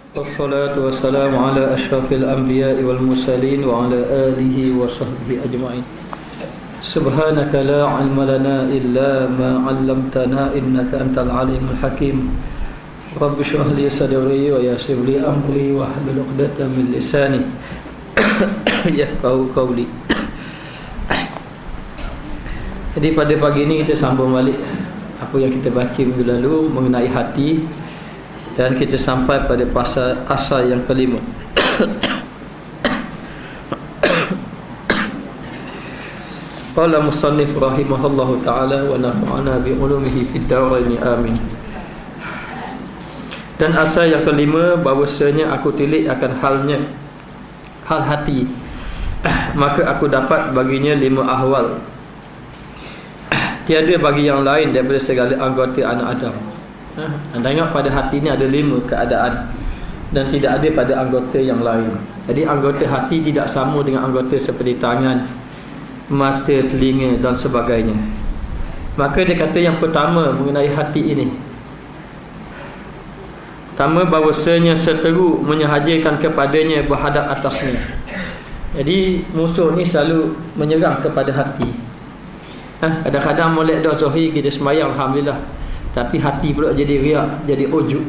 Wassalatu wassalamu ala asyrafil anbiya'i wal mursalin wa ala alihi wa sahbihi ajma'in. Subhanaka la ilma lana illa ma 'allamtana innaka antal alimul hakim. Rabbi shrah li sadri wa yassir li amri wa hlul 'uqdatam min lisani yafqahu qawli. Jadi pada pagi ini kita sambung balik apa yang kita baca minggu lalu mengenai hati, dan kita sampai pada pasal asal yang kelima. Qala musannif rahimahullahu ta'ala wa nafa'ana bi ulumihi fid dharain amin. Dan asal yang kelima, bahawasanya aku tilik akan hal hati, maka aku dapat baginya 5 ahwal. Tiada bagi yang lain daripada segala anggota anak Adam. Anda tengok pada hati ni ada 5 keadaan, dan tidak ada pada anggota yang lain. Jadi anggota hati tidak sama dengan anggota seperti tangan, mata, telinga dan sebagainya. Maka dia kata yang pertama mengenai hati ini, pertama, bahawasanya seteru menyahajakan kepadanya berhadap atasnya. Jadi musuh ni selalu menyerang kepada hati. Kadang-kadang molek dah zahir kita semayang alhamdulillah, tapi hati pula jadi riak, jadi ujub,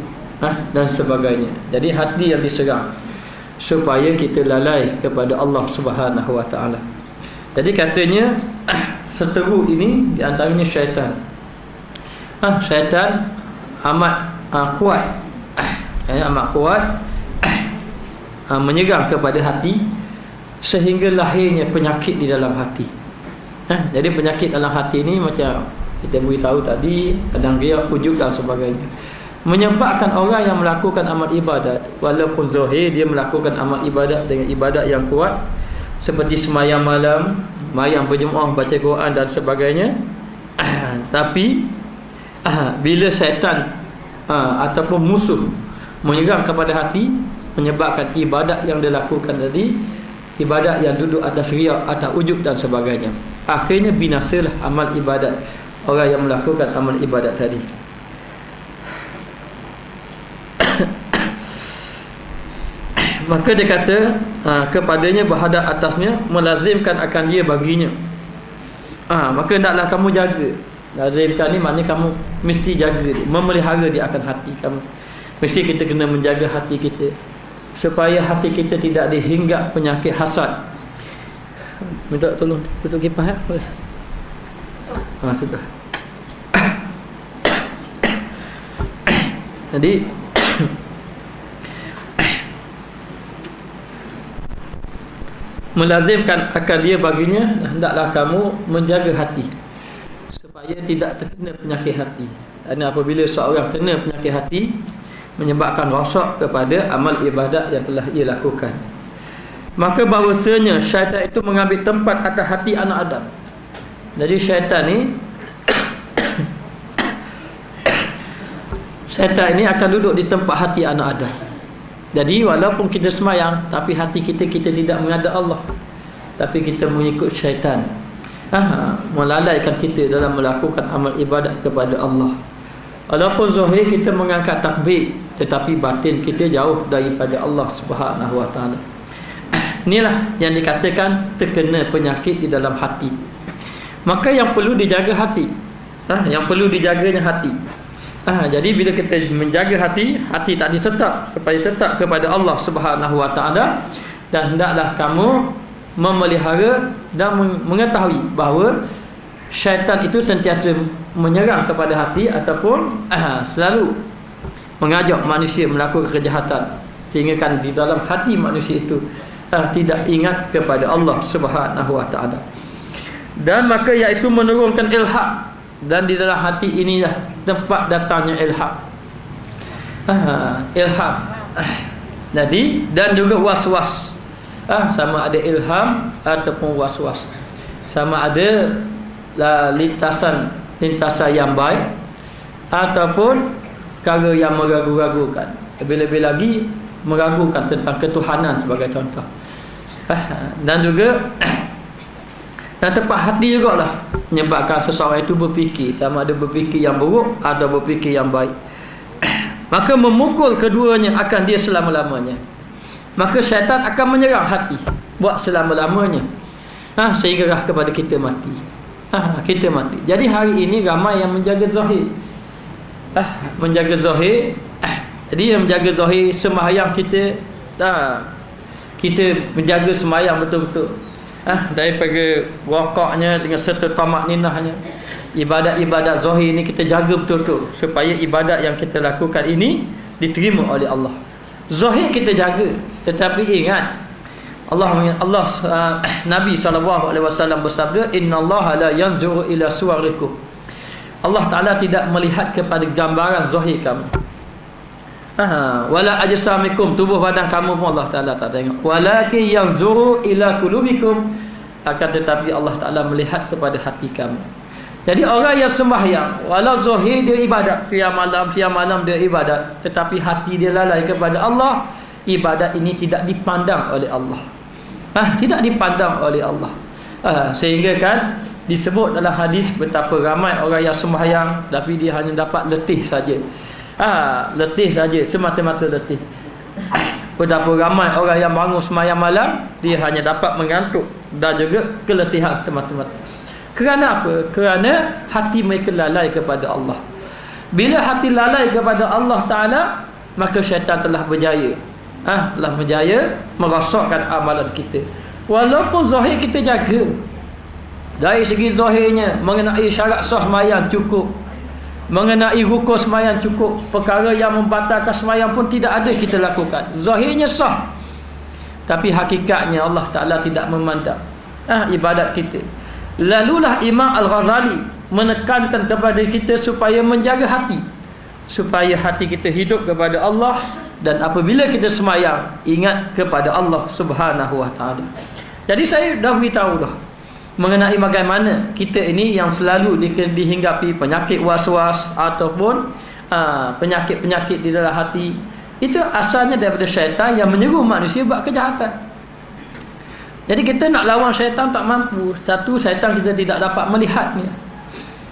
dan sebagainya. Jadi hati yang diserang supaya kita lalai kepada Allah Subhanahu Wa Taala. Jadi katanya seteru ini di antaranya syaitan. Syaitan amat kuat, amat kuat menyerang kepada hati sehingga lahirnya penyakit di dalam hati. Jadi penyakit dalam hati ini macam kita beritahu tadi, kadang riak, ujub dan sebagainya, menyebabkan orang yang melakukan amal ibadat, walaupun zahir dia melakukan amal ibadat dengan ibadat yang kuat seperti semayang malam, mayang berjemaah, baca Quran dan sebagainya, tapi bila syaitan ataupun musuh menyerang kepada hati, menyebabkan ibadat yang dilakukan tadi, ibadat yang duduk atas riak, atas ujub dan sebagainya, akhirnya binasalah amal ibadat orang yang melakukan amal ibadat tadi. Maka dia kata kepadanya berhadap atasnya, melazimkan akan dia baginya. Maka hendaklah kamu jaga. Lazimkan ni maknanya kamu mesti jaga dia, memelihara dia akan hati kamu. Mesti kita kena menjaga hati kita supaya hati kita tidak dihinggap penyakit hasad. Minta tolong tutup kipas ya. Boleh. Sudah. Jadi melazimkan akan dia baginya, hendaklah kamu menjaga hati supaya tidak terkena penyakit hati. Dan apabila seorang kena penyakit hati, menyebabkan rosak kepada amal ibadat yang telah ia lakukan, maka bahawasanya syaitan itu mengambil tempat atas hati anak Adam. Jadi syaitan ini akan duduk di tempat hati anak Adam. Jadi walaupun kita semayang, tapi hati kita tidak menghadap Allah, tapi kita mengikut syaitan, melalaikan kita dalam melakukan amal ibadat kepada Allah. Walaupun zahir kita mengangkat takbir, tetapi batin kita jauh daripada Allah Subhanahu Wa Taala. Inilah yang dikatakan terkena penyakit di dalam hati. Maka yang perlu dijaga hati, yang perlu dijaganya hati. Jadi bila kita menjaga hati, hati tadi tetap, supaya tetap kepada Allah Subhanahu Wa Taala, dan hendaklah kamu memelihara dan mengetahui bahawa syaitan itu sentiasa menyerang kepada hati ataupun selalu mengajak manusia melakukan kejahatan, sehingga kan di dalam hati manusia itu tidak ingat kepada Allah Subhanahu Wa Taala. Dan maka iaitu menurunkan ilham, dan di dalam hati inilah tempat datangnya ilham. Ilham. Jadi dan juga was-was. Sama ada ilham ataupun was-was. Sama ada lintasan yang baik ataupun perkara yang meragu-ragukan. Lebih-lebih lagi meragukan tentang ketuhanan sebagai contoh. Dan juga dan tempat hati jugalah menyebabkan seseorang itu berfikir, sama ada berfikir yang buruk atau berfikir yang baik. maka memukul keduanya akan dia selama-lamanya. Maka syaitan akan menyerang hati buat selama-lamanya, sehinggalah kepada kita mati. Kita mati. Jadi hari ini ramai yang menjaga zahir, menjaga zahir. Jadi yang menjaga zahir sembahyang kita, kita menjaga sembahyang betul-betul, daripada rokoknya dengan serta tamak ninahnya. Ibadat-ibadat zahir ini kita jaga betul-betul supaya ibadat yang kita lakukan ini diterima oleh Allah. Zahir kita jaga, tetapi ingat Nabi SAW bersabda, innallaha la yanzuru ila suwarikum. Allah Ta'ala tidak melihat kepada gambaran zahir kamu, wala ajsamikum, tubuh badan kamu pun Allah Ta'ala tak tengok. Walakin yanzuru ila qulubikum, akan tetapi Allah Ta'ala melihat kepada hati kamu. Jadi orang yang sembahyang, walau zahir dia ibadat, siang malam dia ibadat, tetapi hati dia lalai kepada Allah, ibadat ini tidak dipandang oleh Allah. Tidak dipandang oleh Allah. Sehingga kan disebut dalam hadis betapa ramai orang yang sembahyang tapi dia hanya dapat letih saja. Letih saja, semata-mata letih. Betapa ramai orang yang bangun sembahyang malam, dia hanya dapat mengantuk dan juga keletihan semata-mata. Kerana apa? Kerana hati mereka lalai kepada Allah. Bila hati lalai kepada Allah Ta'ala, maka syaitan telah berjaya, telah berjaya merosakkan amalan kita. Walaupun zahir kita jaga, dari segi zahirnya mengenai syarat sah sembahyang cukup, mengenai rukun sembahyang cukup, perkara yang membatalkan sembahyang pun tidak ada kita lakukan, zahirnya sah, tapi hakikatnya Allah Ta'ala tidak memandang ibadat kita. Lalulah Imam Al-Ghazali menekankan kepada kita supaya menjaga hati, supaya hati kita hidup kepada Allah, dan apabila kita sembahyang ingat kepada Allah Subhanahu Wa Ta'ala. Jadi saya dah beritahu dah mengenai bagaimana kita ini yang selalu dihinggapi penyakit was-was ataupun penyakit-penyakit di dalam hati. Itu asalnya daripada syaitan yang menyeru manusia buat kejahatan. Jadi kita nak lawan syaitan tak mampu. Satu, syaitan kita tidak dapat melihatnya.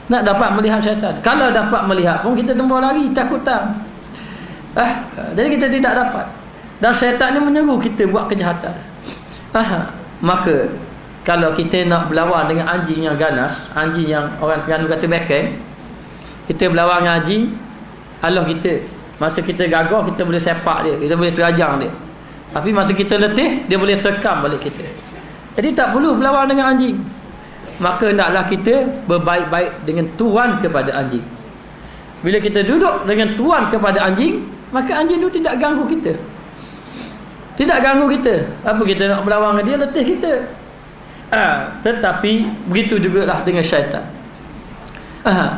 Nak dapat melihat syaitan, kalau dapat melihat pun kita tembus lari, takut tak. Jadi kita tidak dapat. Dan syaitan ni menyeru kita buat kejahatan. Maka kalau kita nak berlawan dengan anjing yang ganas, anjing yang orang Terengganu kata beken, kita berlawan dengan anjing, Allah kita, masa kita gagah kita boleh sepak dia, kita boleh terajang dia. Tapi masa kita letih, dia boleh tekam balik kita. Jadi tak perlu berlawan dengan anjing. Maka hendaklah kita berbaik-baik dengan tuan kepada anjing. Bila kita duduk dengan tuan kepada anjing, maka anjing itu tidak ganggu kita. Tidak ganggu kita. Apa kita nak berlawan dengan dia, letih kita. Tetapi begitu jugalah dengan syaitan.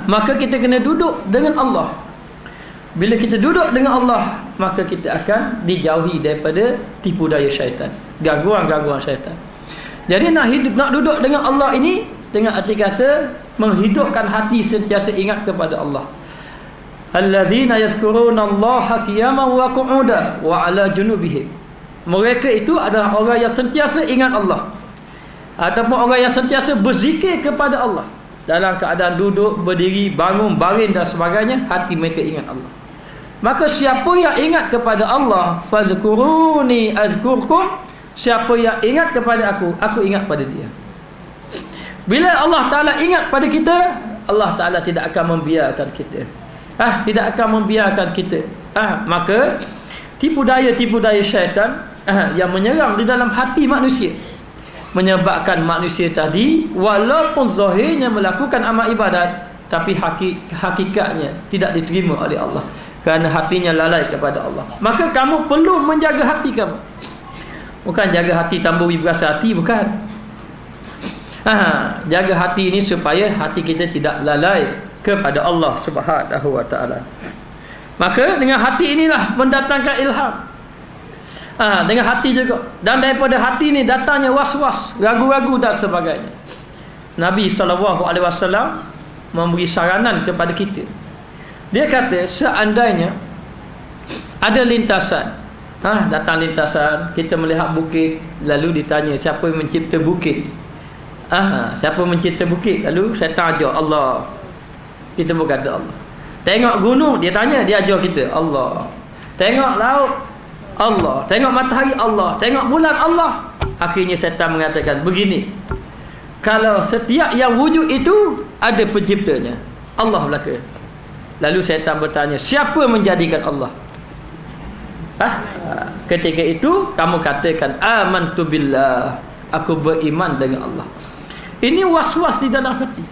Maka kita kena duduk dengan Allah. Bila kita duduk dengan Allah, maka kita akan dijauhi daripada tipu daya syaitan, gangguan-gangguan syaitan. Jadi nak duduk dengan Allah ini dengan arti kata menghidupkan hati sentiasa ingat kepada Allah. Allazina yazkurunallaha qiyaman wa qu'udan wa 'ala junubihim. Mereka itu adalah orang yang sentiasa ingat Allah, ataupun orang yang sentiasa berzikir kepada Allah dalam keadaan duduk, berdiri, bangun, baring dan sebagainya. Hati mereka ingat Allah. Maka siapa yang ingat kepada Allah, fazkuruni azkurkum, siapa yang ingat kepada aku ingat pada dia. Bila Allah Ta'ala ingat pada kita, Allah Ta'ala tidak akan membiarkan kita. Tidak akan membiarkan kita. Maka tipu daya syaitan yang menyerang di dalam hati manusia, menyebabkan manusia tadi walaupun zahirnya melakukan amal ibadat, tapi hakikatnya tidak diterima oleh Allah, kerana hatinya lalai kepada Allah. Maka kamu perlu menjaga hati kamu. Bukan jaga hati tamburi berasa hati, bukan. Jaga hati ini supaya hati kita tidak lalai kepada Allah Subhanahu Wa Ta'ala. Maka dengan hati inilah mendatangkan ilham. Dengan hati juga. Dan daripada hati ini datangnya was-was, ragu-ragu dan sebagainya. Nabi SAW memberi saranan kepada kita. Dia kata seandainya ada lintasan, datang lintasan, kita melihat bukit, lalu ditanya siapa yang mencipta bukit. Siapa mencipta bukit? Lalu syaitan ajar Allah. Kita berkata Allah. Tengok gunung, dia tanya, dia ajar kita Allah. Tengok laut, Allah. Tengok matahari, Allah. Tengok bulan, Allah. Akhirnya syaitan mengatakan begini, kalau setiap yang wujud itu ada penciptanya, Allah belaka. Lalu syaitan bertanya, siapa menjadikan Allah? Ketika itu kamu katakan amantu billah, aku beriman dengan Allah. Ini was-was di dalam hati.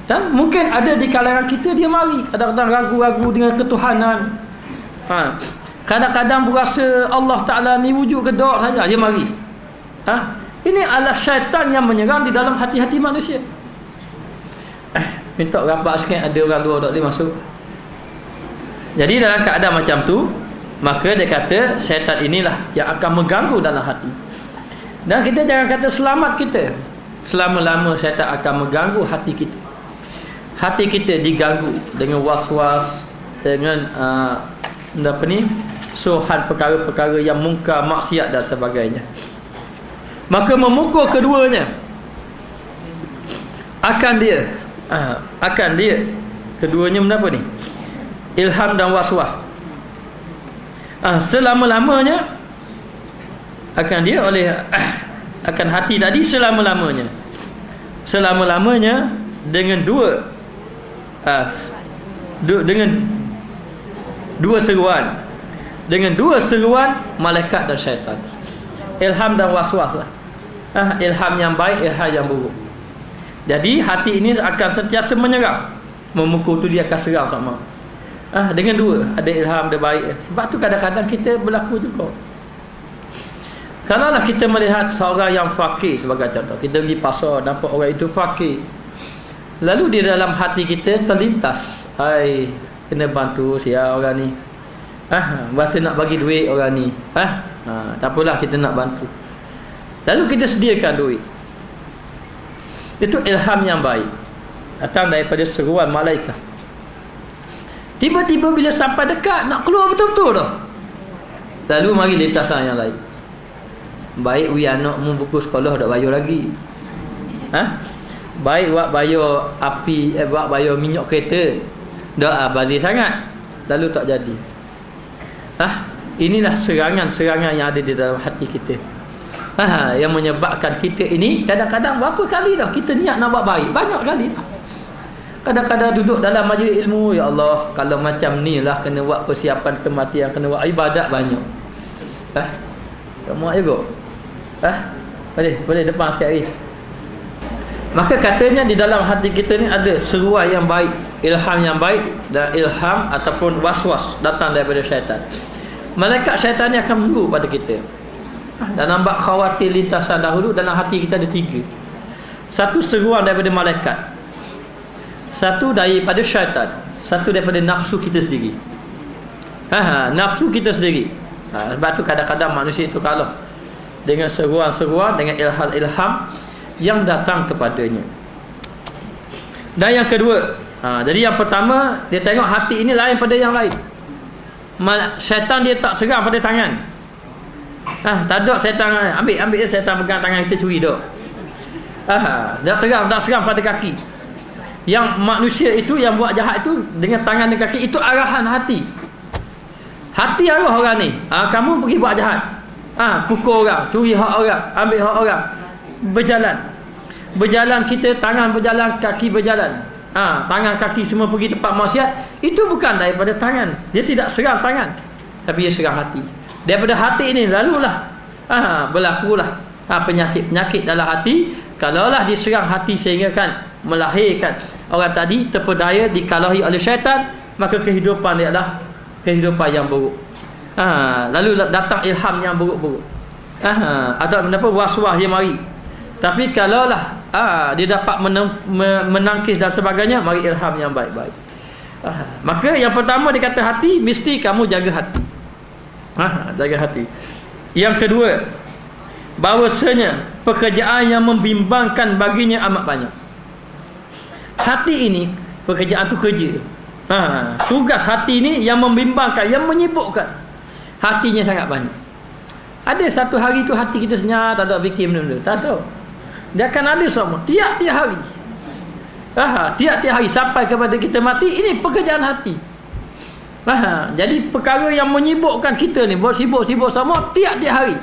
Dan mungkin ada di kalangan kita, dia mari kadang-kadang ragu-ragu dengan ketuhanan. Kadang-kadang berasa Allah Ta'ala ni wujud ke tak saja, dia mari. Ini adalah syaitan yang menyerang di dalam hati-hati manusia. Minta rapat sikit, ada orang luar tak boleh masuk. Jadi dalam keadaan macam tu, maka dia kata syaitan inilah yang akan mengganggu dalam hati. Dan kita jangan kata selamat kita. Selama-lama syaitan akan mengganggu hati kita. Hati kita diganggu dengan was-was, dengan suhan perkara-perkara yang mungkar, maksiat dan sebagainya. Maka memukul keduanya akan dia keduanya menapa ni? Ilham dan was-was. Selama-lamanya akan dia oleh akan hati tadi, selama-lamanya dengan dua seruan malaikat dan syaitan. Ilham dan was-was lah. Ilham yang baik, ilham yang buruk. Jadi hati ini akan sentiasa menyerang. Memukul tu dia akan serang sama. Dengan dua, ada ilham, ada baik. Sebab tu kadang-kadang kita berlaku juga. Kalaulah kita melihat seorang yang fakir sebagai contoh, kita pergi pasar, nampak orang itu fakir, lalu di dalam hati kita terlintas, hai, kena bantu siapa orang ni, berasa nak bagi duit orang ni, tak apalah, kita nak bantu. Lalu kita sediakan duit. Itu ilham yang baik, datang daripada seruan malaikat. Tiba-tiba bila sampai dekat, nak keluar betul-betul dah, lalu mari lintasan yang lain. Baik we anakmu buku sekolah tak bayar lagi. Baik buat bayar api, buat bayar minyak kereta, dah bazir sangat, lalu tak jadi. Inilah serangan-serangan yang ada di dalam hati kita. Yang menyebabkan kita ini kadang-kadang berapa kali dah kita niat nak buat baik, banyak kali dah. Kadang-kadang duduk dalam majlis ilmu, ya Allah, kalau macam ni lah kena buat persiapan kematian, kena buat ibadat banyak. Kamu juga. Boleh depan sikit lagi. Maka katanya di dalam hati kita ni ada seruan yang baik, ilham yang baik, dan ilham ataupun was-was datang daripada syaitan. Malaikat syaitan ni akan menunggu pada kita. Dan nampak khawatir lintasan dahulu, dalam hati kita ada tiga. Satu seruan daripada malaikat, satu daripada syaitan, satu daripada nafsu kita sendiri. Nafsu kita sendiri. Sebab tu kadang-kadang manusia itu kalah dengan seruan-seruan, dengan ilham-ilham yang datang kepadanya. Dan yang kedua, jadi yang pertama, dia tengok hati ini lain pada yang lain. Syaitan dia tak serang pada tangan. Tak ada syaitan ambil syaitan pegang tangan kita curi dak. Tak serang pada kaki. Yang manusia itu yang buat jahat itu dengan tangan dan kaki, itu arahan hati. Hati arah orang ni, kamu pergi buat jahat, pukul orang, curi hak orang, ambil hak orang, berjalan kita, tangan berjalan, kaki berjalan, tangan kaki semua pergi tempat maksiat. Itu bukan daripada tangan, dia tidak serang tangan, tapi dia serang hati. Daripada hati ini lalulah berlakulah penyakit-penyakit dalam hati. Kalaulah diserang hati sehingga kan melahirkan orang tadi terpedaya, dikalahi oleh syaitan, maka kehidupan dia adalah kehidupan yang buruk. Lalu datang ilham yang buruk-buruk. Atau mendapat was-was dia mari. Tapi kalaulah dia dapat menangkis dan sebagainya, mari ilham yang baik-baik. Maka yang pertama dia kata hati, mesti kamu jaga hati. Jaga hati. Yang kedua, bahawasanya pekerjaan yang membimbangkan baginya amat banyak. Hati ini, pekerjaan tu kerja. Tugas hati ni yang membimbangkan, yang menyibukkan, hatinya sangat banyak. Ada satu hari tu hati kita senyap, tak ada fikir benda-benda, tak ada. Dia akan ada semua tiap-tiap hari. Tiap-tiap hari sampai kepada kita mati, ini pekerjaan hati. Jadi perkara yang menyibukkan kita ni, buat sibuk-sibuk sama tiap-tiap hari,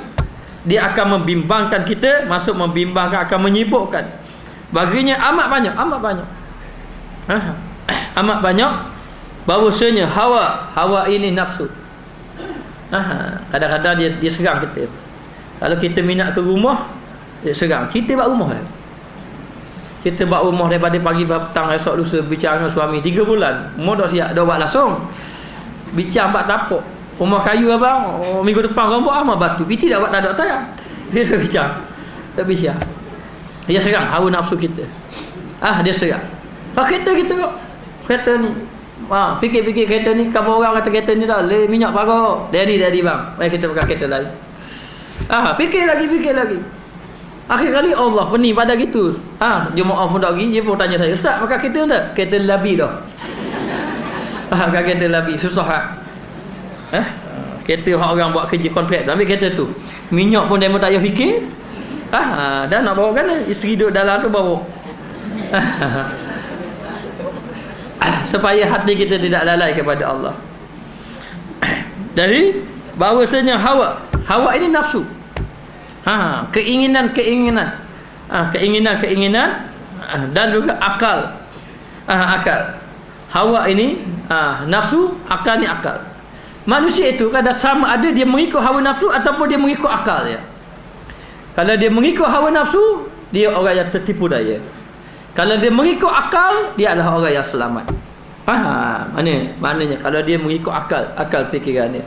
dia akan membimbangkan kita. Masuk membimbangkan, akan menyibukkan. Baginya amat banyak. Amat banyak. Bahawasanya hawa ini nafsu. Kadang-kadang dia serang kita. Kalau kita minat ke rumah, dia serang. Kita buat rumah lah. Kita buat rumah daripada pagi petang esok lusa bicara dengan suami 3 bulan. Rumah dah siap, dah buat langsung. Bicara buat tapuk. Rumah kayu abang, minggu depan rombok amat batu. Piti dah buat tak ada tayang. Dia dah bicara. Tak bicara. Dia serang hawa nafsu kita. Dia serang. Kereta kita kok. Kereta ni. Fikir-fikir kereta ni, kamu orang kata kereta ni dah minyak parah. Jadi bang. Mari kita pakai kereta lain. Fikir lagi. Akhir kali Allah pening pada gitu. Jemaah pun tak pergi, dia pun tanya saya, "Ustaz, pakai kereta tak?" Kereta labi dah. Pakai kereta labi, susah kereta orang buat kerja kontrak dah, ambil kereta tu. Minyak pun dia pun tak payah fikir. Dah nak bawa kan, isteri duduk dalam tu bawa. Supaya hati kita tidak lalai kepada Allah. Jadi bahawasanya hawa ini nafsu. Keinginan dan juga akal. Hawa ini nafsu, akal ni akal. Manusia itu kadang sama ada dia mengikut hawa nafsu ataupun dia mengikut akal dia. Kalau dia mengikut hawa nafsu, dia orang yang tertipu daya. Kalau dia mengikut akal, dia adalah orang yang selamat. Maknanya kalau dia mengikut akal fikiran dia.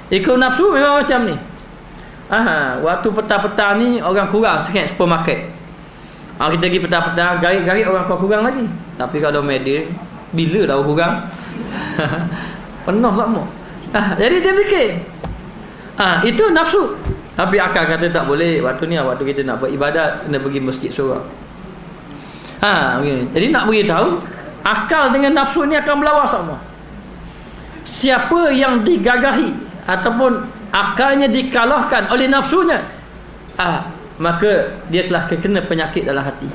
Ikut nafsu memang macam ni. Waktu petang-petang ni orang kurang sikit supermarket. Kita pergi petang-petang, garik-garik orang kurang lagi. Tapi kalau media, bila dah kurang? Penuh semua. Jadi dia fikir itu nafsu. Tapi akal kata tak boleh. Waktu ni waktu kita nak beribadat, kena pergi masjid seorang. Jadi nak beritahu, akal dengan nafsu ni akan berlawan sama. Siapa yang digagahi ataupun akalnya dikalahkan oleh nafsunya, maka dia telah kena penyakit dalam hati.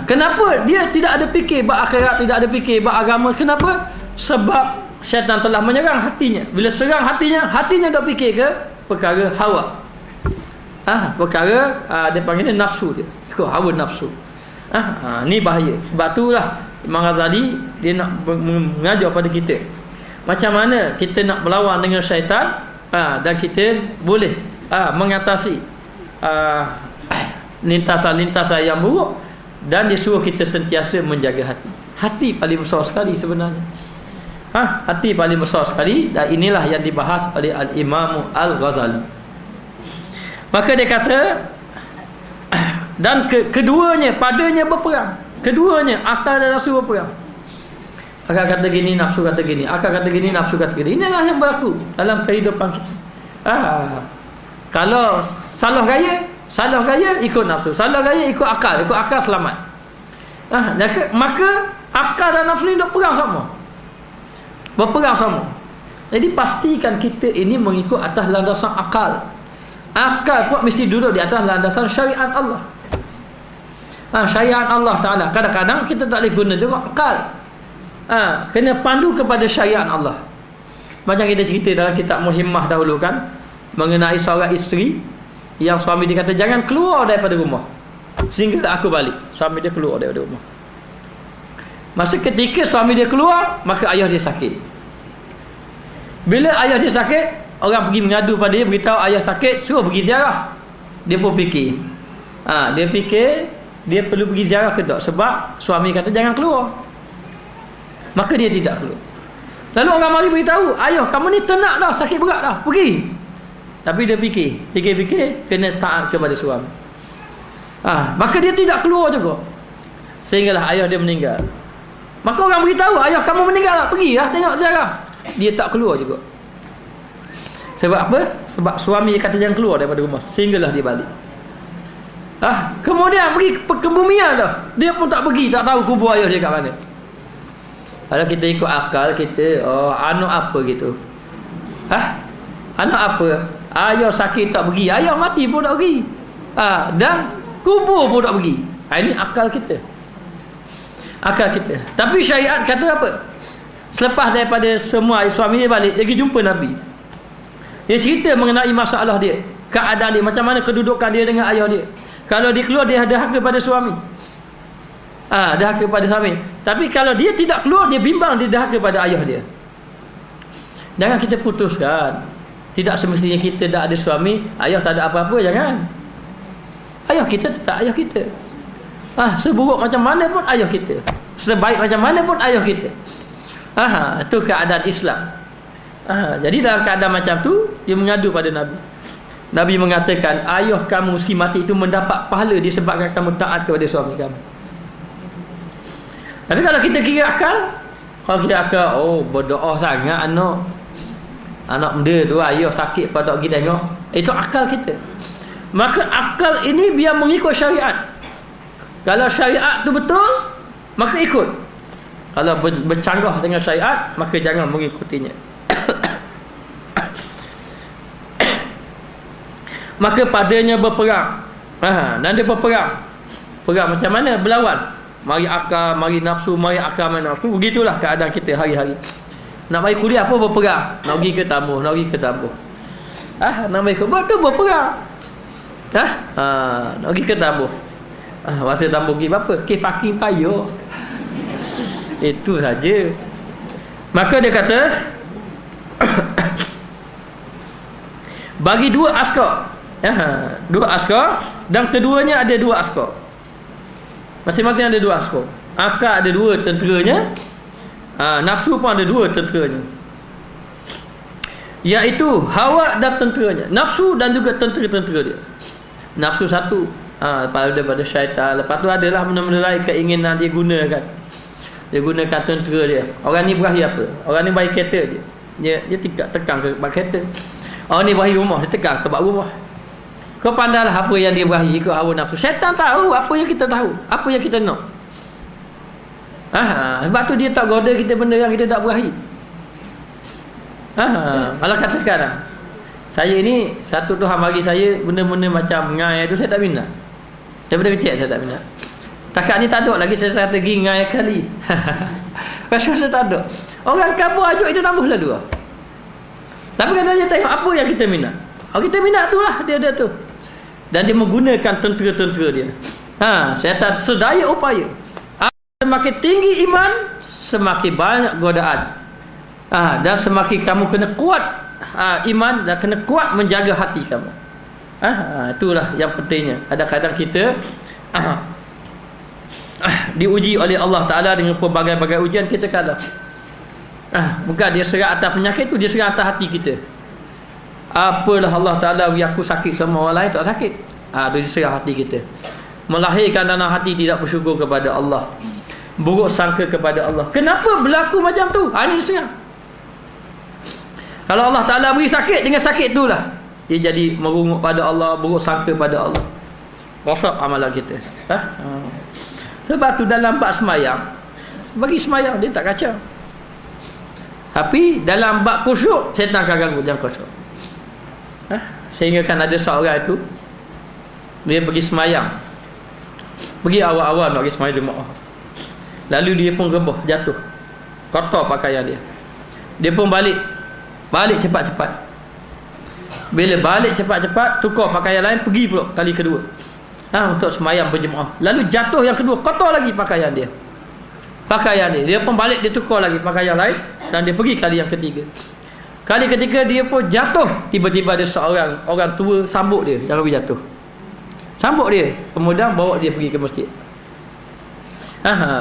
Kenapa dia tidak ada fikir bab akhirat, tidak ada fikir bab agama? Kenapa? Sebab syaitan telah menyerang hatinya. Bila serang hatinya dah fikir ke perkara hawa. Perkara dia panggil nafsu dia. Ikut hawa nafsu. Ni bahaya. Sebab itulah Imam Ghazali dia nak mengajar pada kita macam mana kita nak melawan dengan syaitan, dan kita boleh mengatasi lintasan-lintasan yang buruk, dan disuruh kita sentiasa menjaga hati. Hati paling besar sekali sebenarnya. Hati paling besar sekali, dan inilah yang dibahas oleh Al-Imam Al-Ghazali. Maka dia kata, dan keduanya padanya berperang. Keduanya akal dan nafsu berperang. Akal kata gini, nafsu kata gini. Akal kata gini, nafsu kata gini. Inilah yang berlaku dalam kehidupan kita. Kalau salah gaya ikut nafsu, salah gaya ikut akal selamat. Maka akal dan nafsu ni berperang sama. Jadi pastikan kita ini mengikut atas landasan akal. Akal pun mesti duduk di atas landasan syariat Allah. Syariat Allah Ta'ala. Kadang-kadang kita tak boleh guna juga akal. Kena pandu kepada syariat Allah. Macam kita cerita dalam kitab Muhimmah dahulu kan, mengenai seorang isteri yang suami dia kata jangan keluar daripada rumah sehingga aku balik. Suami dia keluar daripada rumah. Masa ketika suami dia keluar, maka ayah dia sakit. Bila ayah dia sakit, orang pergi mengadu pada dia, beritahu ayah sakit, suruh pergi ziarah. Dia pun fikir, dia fikir dia perlu pergi ziarah ke tak, sebab suami kata jangan keluar. Maka dia tidak keluar. Lalu orang mari beritahu, ayah kamu ni ternak dah, sakit berat dah, pergi. Tapi dia fikir kena taat kepada suami. Maka dia tidak keluar juga, sehinggalah ayah dia meninggal. Maka orang beritahu, ayah kamu meninggal lah, pergi lah tengok ziarah. Dia tak keluar juga. Sebab apa? Sebab suami kata jangan keluar daripada rumah, sehinggalah dia balik. Kemudian pergi kebumian dah, dia pun tak pergi, tak tahu kubur ayah dia kat mana. Kalau kita ikut akal kita, anak apa gitu. Anak apa? Ayah sakit tak pergi, ayah mati pun tak pergi. Dan kubur pun tak pergi. Ini akal kita. Akal kita. Tapi syariat kata apa? Selepas daripada semua suami dia balik, dia pergi jumpa Nabi. Dia cerita mengenai masalah dia, keadaan dia, macam mana kedudukan dia dengan ayah dia. Kalau dia keluar, dia dahaka pada suami. Dahaka pada suami. Tapi kalau dia tidak keluar, dia bimbang, dia dahaka pada ayah dia. Jangan kita putuskan. Tidak semestinya kita tak ada suami, ayah tak ada apa-apa, jangan. Ayah kita tetap ayah kita. Seburuk macam mana pun ayah kita. Sebaik macam mana pun ayah kita. Itu keadaan Islam. Jadi dalam keadaan macam tu, dia mengadu pada Nabi. Nabi mengatakan, ayah kamu si mati itu mendapat pahala disebabkan kamu taat kepada suami kamu. Tapi kalau kita kira akal, berdoa sangat anak muda tu, ayah sakit pada kita tengok, itu akal kita. Maka akal ini biar mengikut syariat. Kalau syariat tu betul, maka ikut. Kalau bercanggah dengan syariat, maka jangan mengikutinya. Maka padanya berperang. Dan dia berperang. Perang macam mana? Berlawan. Mari akal, mari nafsu, mari akal, mari nafsu. Begitulah keadaan kita hari-hari. Nak mari kuliah apa berperang? Nak pergi ke Tambuh, nak pergi ke Tambuh. Nak mari ke betul berperang. Nak pergi ke Tambuh. Masa Tambuh pergi apa? Kes parking payah. Itu saja. Maka dia kata bagi dua askar. Dua askar, dan keduanya ada dua askar. Masing-masing ada dua askar. Akal ada dua tenteranya, nafsu pun ada dua tenteranya, iaitu hawa dan tenteranya. Nafsu dan juga tentera-tentera dia. Nafsu satu, daripada syaitan. Lepas tu adalah benda-benda lain, keinginan dia gunakan. Dia gunakan tentera dia. Orang ni berahi apa? Orang ni berahi kereta dia tekan ke bak kereta. Orang ni berahi rumah, dia tekan ke bak rumah. Kau pandailah apa yang dia berahi ikut hawa nafsu. Syaitan tahu apa yang kita tahu, apa yang kita nak. Sebab tu dia tak goda kita benda yang kita tak berahi. Kalau katakan saya ini, satu Tuhan bagi saya benda-benda macam ngai tu saya tak minat. Daripada kecil saya tak minat. Takat ni tak ada lagi saya kata pergi ngai kali. Pasal saya tak ada. Orang kabur ajuk itu nambah lalu. Tapi kadang-kadang tengok apa yang kita minat. Kita minat tu lah dia tu. Dan dia menggunakan tentera-tentera dia. Syaitan sedaya upaya. Semakin tinggi iman, semakin banyak godaan. Dan semakin kamu kena kuat iman, dan kena kuat menjaga hati kamu. Itulah yang pentingnya. Kadang-kadang kita diuji oleh Allah Ta'ala dengan pelbagai-bagai ujian, kita kalah. Bukan dia serang atas penyakit tu, dia serang atas hati kita. Apalah Allah Ta'ala biar aku sakit sama orang lain tak sakit. Dia serang hati kita. Melahirkan dalam hati tidak bersyukur kepada Allah, buruk sangka kepada Allah. Kenapa berlaku macam tu? Ini serang. Kalau Allah Ta'ala beri sakit, dengan sakit tu lah dia jadi merungut pada Allah, buruk sangka pada Allah. Rosak amalan kita. Sebab tu dalam bab semayang, bagi semayang dia tak kacau. Tapi dalam bab khusyuk, syaitan akan ganggu, jangan khusyuk. Sehingga kan ada seorang itu, dia pergi semayang, pergi awal-awal nak pergi semayang jemaah. Lalu dia pun rebah, jatuh, kotor pakaian dia. Dia pun balik cepat-cepat. Bila balik cepat-cepat, tukar pakaian lain, pergi pula kali kedua untuk semayang berjemaah. Lalu jatuh yang kedua, kotor lagi pakaian dia. Dia pun balik, dia tukar lagi pakaian lain, dan dia pergi kali yang ketiga. Kali ketiga dia pun jatuh, tiba-tiba ada seorang orang tua sambut dia, jangan pergi jatuh. Sambut dia, kemudian bawa dia pergi ke masjid.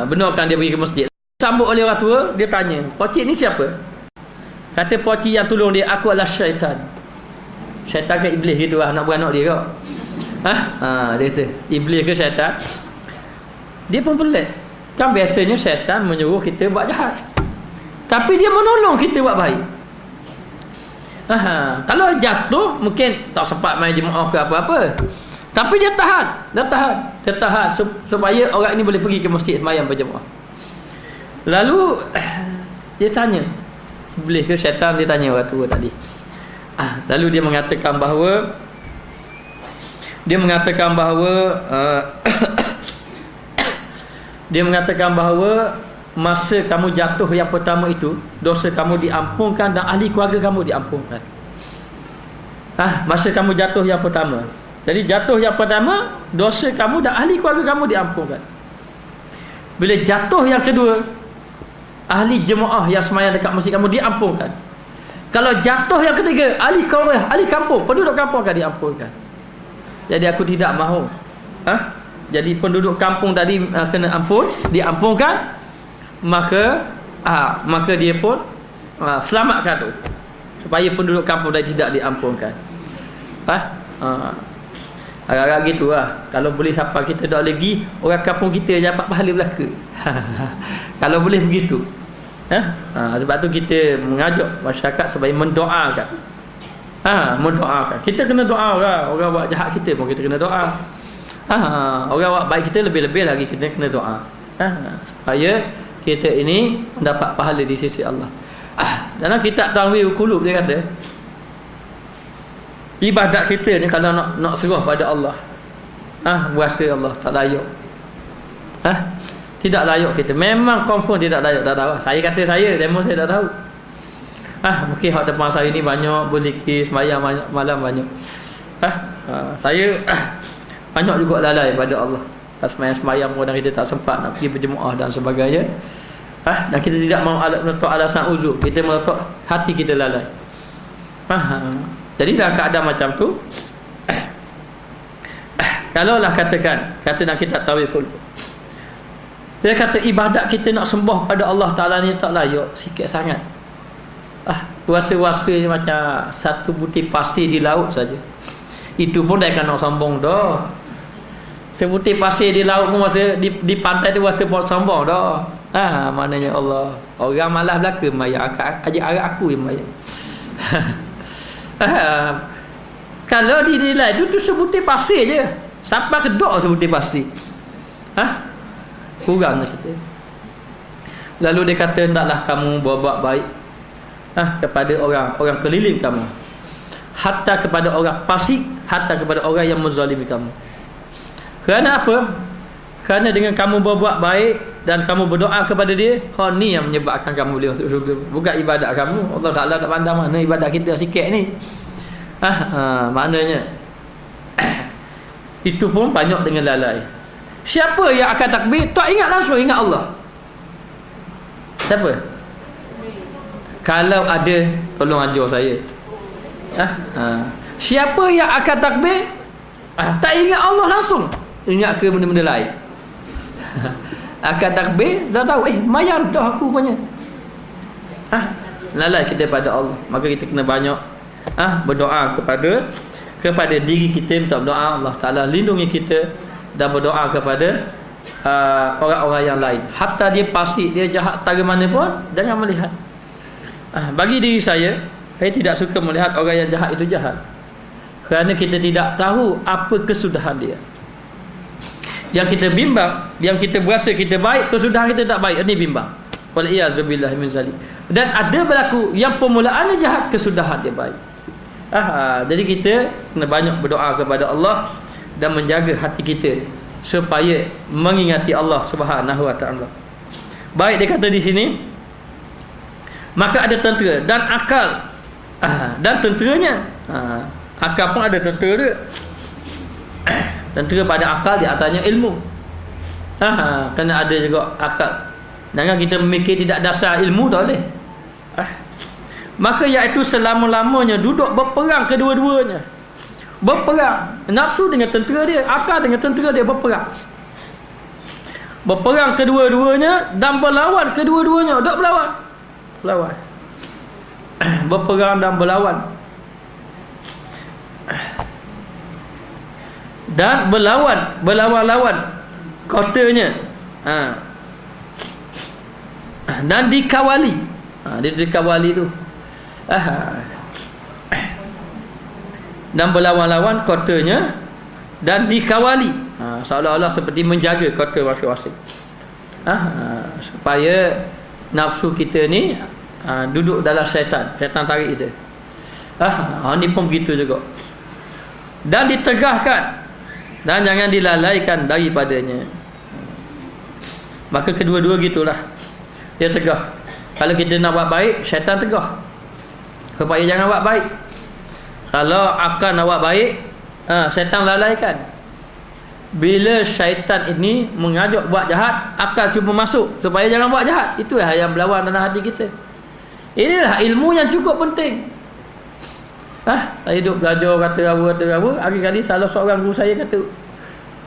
Benarkan dia pergi ke masjid. Sambut oleh orang tua, dia tanya, "Pocik ni siapa?" Kata pocik yang tolong dia, "Aku adalah syaitan." Syaitan ke iblis gitu lah, anak beranak dia kau. Dia kata, iblis ke syaitan? Dia pun pelik. Kan biasanya syaitan menyuruh kita buat jahat, tapi dia menolong kita buat baik. Kalau jatuh mungkin tak sempat main jemaah ke apa-apa, tapi dia tahan supaya orang ini boleh pergi ke masjid sembahyang berjemaah. Lalu dia tanya, boleh ke syaitan, dia tanya orang tua tadi. Lalu dia mengatakan bahawa Dia mengatakan bahawa masa kamu jatuh yang pertama itu, dosa kamu diampunkan dan ahli keluarga kamu diampunkan. Masa kamu jatuh yang pertama. Jadi jatuh yang pertama, dosa kamu dan ahli keluarga kamu diampunkan. Bila jatuh yang kedua, ahli jemaah yang semayang dekat masjid kamu diampunkan. Kalau jatuh yang ketiga, ahli keluarga, ahli kampung, penduduk kampung akan diampunkan. Jadi aku tidak mahu. Jadi penduduk kampung tadi kena diampunkan, maka dia pun selamatkan tu, supaya penduduk kampung tadi tidak diampunkan. Agak-agak gitu lah. Kalau boleh siapa kita tak lagi, orang kampung kita dapat pahala belaka. Kalau boleh begitu. Sebab tu kita mengajak masyarakat supaya mendoakan. Mendoakan. Kita kena doa lah. Orang buat jahat kita pun kita kena doa. Orang buat baik kita lebih-lebih lagi kita kena doa. Supaya kita ini mendapat pahala di sisi Allah. Dalam kitab Tanwirul Qulub dia kata, ibadat kita ni kalau nak serah pada Allah, berasa Allah tak layak. Tidak layak kita. Memang confirm tidak layak. Tak tahu. Saya kata saya, demo saya tak tahu. Mungkin hak depan saya ni banyak berzikir, sembahyang malam banyak. Saya banyak juga lalai pada Allah. Sembahyang kadang kita tak sempat nak pergi berjemaah dan sebagainya. Dan kita tidak mahu meletak alasan uzur. Kita meletak hati kita lalai. Jadi dalam keadaan macam tu, kalaulah kata dalam kitab Tanwirul Qulub, dia kata ibadat kita nak sembah pada Allah Ta'ala ni tak layak, sikit sangat. Rasa-rasa ni macam satu butir pasir di laut saja. Itu pun dah kan nak sombong dah. Sebutir pasir di laut pun masa di pantai tu rasa pun sombong dah. Maknanya Allah, orang malas belaka maya, ajak arah aku yang maya. Kalau dinilai tu sebutir pasir je, sampai kedok sebutir pasir. Kurang kita. Lalu dia kata, hendaklah kamu berbuat baik kepada orang keliling kamu, hatta kepada orang fasik, hatta kepada orang yang menzalimi kamu. Kerana apa? Kerana dengan kamu berbuat baik dan kamu berdoa kepada dia, ni yang menyebabkan kamu boleh masuk syurga. Bukan ibadat kamu. Allah Ta'ala tak pandang mana ibadat kita sikit ni. Maknanya itu pun banyak dengan lalai. Siapa yang akan takbir tak ingat langsung, ingat Allah. Siapa? Kalau ada, tolong ajar saya. Siapa yang akan takbir tak ingat Allah langsung, ingat ke benda-benda lain. Akan takbir dah tahu, mayang dah aku punya. Lalai kita pada Allah. Maka kita kena banyak berdoa kepada diri kita, minta doa Allah Ta'ala lindungi kita, dan berdoa kepada orang-orang yang lain. Hatta dia fasik, dia jahat tara mana pun, jangan melihat. Bagi diri saya tidak suka melihat orang yang jahat itu jahat, kerana kita tidak tahu apa kesudahan dia. Yang kita bimbang, yang kita berasa kita baik, kesudahan kita tak baik, ini bimbang. Wal-iyazubillah min zalik. Dan ada berlaku yang permulaannya jahat, kesudahan dia baik. Jadi kita kena banyak berdoa kepada Allah dan menjaga hati kita supaya mengingati Allah Subhanahu wa taala. Baik, dia kata di sini, maka ada tentera dan akal. Dan tenteranya, akal pun ada tentera dia. Tentera pada akal di atasnya ilmu. Kena ada juga akal. Jangan kita memikir tidak dasar ilmu dah boleh. Maka iaitu selama-lamanya duduk berperang kedua-duanya. Berperang nafsu dengan tentera dia, akal dengan tentera dia berperang. Berperang kedua-duanya dan berlawan kedua-duanya. Duk berlawan. Berperang dan berlawan. Dan berlawan-lawan kotanya. Dan dikawali. Dia dikawali tu. Dan berlawan-lawan kotanya dan dikawali, seolah-olah seperti menjaga kota masing-masing, supaya nafsu kita ni duduk dalam syaitan tarik kita. Ni pun begitu juga. Dan ditegahkan dan jangan dilalaikan daripadanya. Maka kedua-dua gitulah. Dia tegah. Kalau kita nak buat baik, syaitan tegah supaya jangan buat baik. Kalau akal nak buat baik, syaitan lalaikan. Bila syaitan ini mengajak buat jahat, akal cuba masuk supaya jangan buat jahat. Itulah yang berlawan dalam hati kita. Inilah ilmu yang cukup penting. Saya duduk belajar kata apa. Hari-hari salah seorang guru saya kata,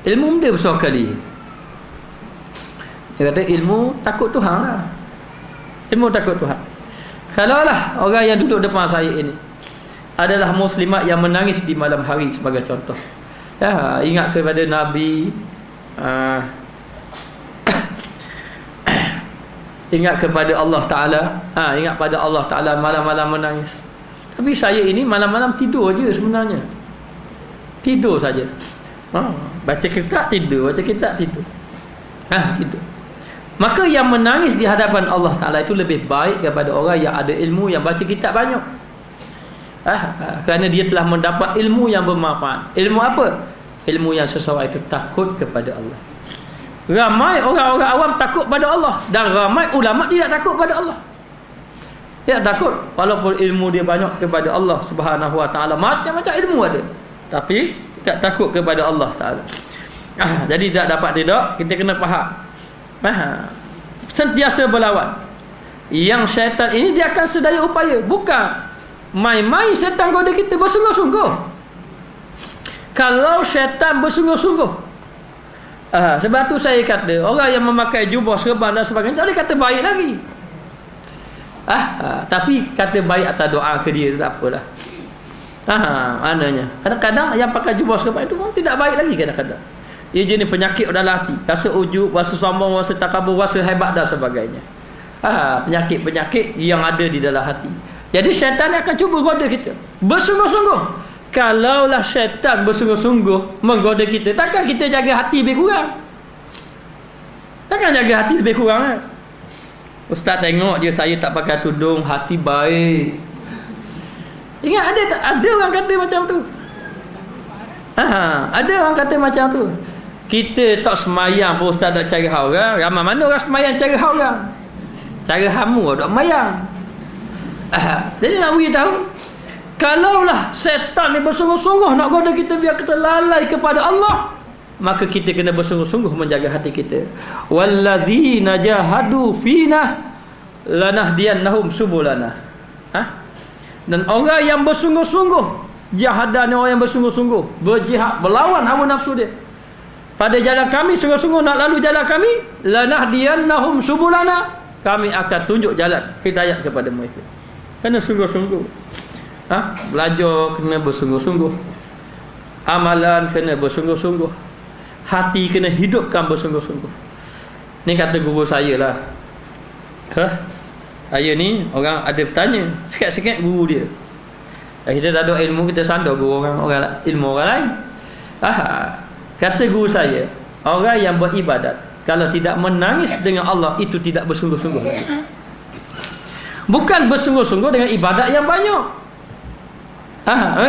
ilmu benda besar kali. Dia kata ilmu takut Tuhan lah. Ilmu takut Tuhan. Kalaulah orang yang duduk depan saya ini adalah muslimat yang menangis di malam hari sebagai contoh, ingat kepada Nabi, ingat kepada Allah Ta'ala, ingat pada Allah Ta'ala, malam-malam menangis. Tapi saya ini malam-malam tidur je sebenarnya. Tidur saja. Baca kitab tidur, baca kitab tidur. Tidur. Maka yang menangis di hadapan Allah Ta'ala itu lebih baik daripada orang yang ada ilmu, yang baca kitab banyak. Kerana dia telah mendapat ilmu yang bermanfaat. Ilmu apa? Ilmu yang seseorang itu takut kepada Allah. Ramai orang-orang awam takut pada Allah, dan ramai ulama tidak takut pada Allah. Dia takut walaupun ilmu dia banyak kepada Allah Subhanahu Wa Ta'ala. Macam-macam ilmu ada, tapi tak takut kepada Allah Ta'ala. Jadi tak dapat tidak, kita kena faham. Sentiasa berlawan. Yang syaitan ini dia akan sedaya upaya. Bukan main-main syaitan goda kita, bersungguh-sungguh. Kalau syaitan bersungguh-sungguh, sebab tu saya kata orang yang memakai jubah, serban dan sebagainya tak boleh kata baik lagi. Tapi kata baik atas doa ke dia, tak apalah. Maknanya kadang-kadang yang pakai jubah serban itu pun tidak baik lagi. Kadang-kadang ia jenis penyakit dalam hati, rasa ujub, rasa sombong, rasa takabur, rasa hebat dan sebagainya. Penyakit-penyakit yang ada di dalam hati. Jadi syaitan akan cuba goda kita bersungguh-sungguh. Kalaulah syaitan bersungguh-sungguh menggoda kita, takkan kita jaga hati lebih kurang? Takkan jaga hati lebih kurang? Ustaz tengok je saya tak pakai tudung, hati baik. Ingat ada orang kata macam tu. Ada orang kata macam tu. Kita tak semayang pun ustaz nak cari hal orang. Ramai mana orang semayang cari hal orang? Cara hamu tak semayang. Jadi nak beritahu, kalaulah setan ni bersungguh-sungguh nak goda kita biar kita lalai kepada Allah, maka kita kena bersungguh-sungguh menjaga hati kita. Wallazina jahadu fina lanahdiyannahum subulana. Dan orang yang bersungguh-sungguh, jahadan orang yang bersungguh-sungguh berjihad, berlawan hawa nafsu dia pada jalan kami, sungguh-sungguh nak lalu jalan kami, lanahdiyannahum subulana, kami akan tunjuk jalan hidayat kepada mereka. Kena sungguh-sungguh. Belajar kena bersungguh-sungguh, amalan kena bersungguh-sungguh, hati kena hidupkan bersungguh-sungguh. Ni kata guru saya lah. Saya ni orang ada bertanya, sikit-sikit guru dia. Kita tak ada ilmu, kita sandar guru orang ilmu orang lain. Kata guru saya, orang yang beribadat kalau tidak menangis dengan Allah, itu tidak bersungguh-sungguh. Bukan bersungguh-sungguh dengan ibadat yang banyak.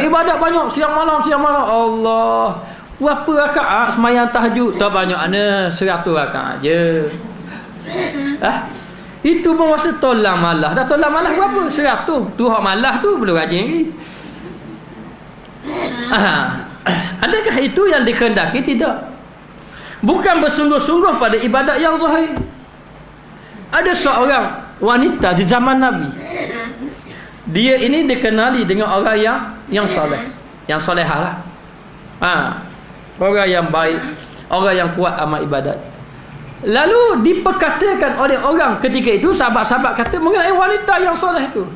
Ibadat banyak, siang malam Allah. Berapa rakaat semayang tahajud? Tak banyak mana, 100 rakaat je. Itu pun masa tolak malah. Dah tolak malah berapa? 100. Tu hak malah tu belum rajin lagi. Adakah itu yang dikehendaki? Tidak. Bukan bersungguh-sungguh pada ibadat yang zahir. Ada seorang wanita di zaman Nabi. Dia ini dikenali dengan orang yang soleh, yang solehah lah. Orang yang baik, orang yang kuat amal ibadat. Lalu diperkatakan oleh orang ketika itu, sahabat-sahabat kata mengenai wanita yang soleh itu.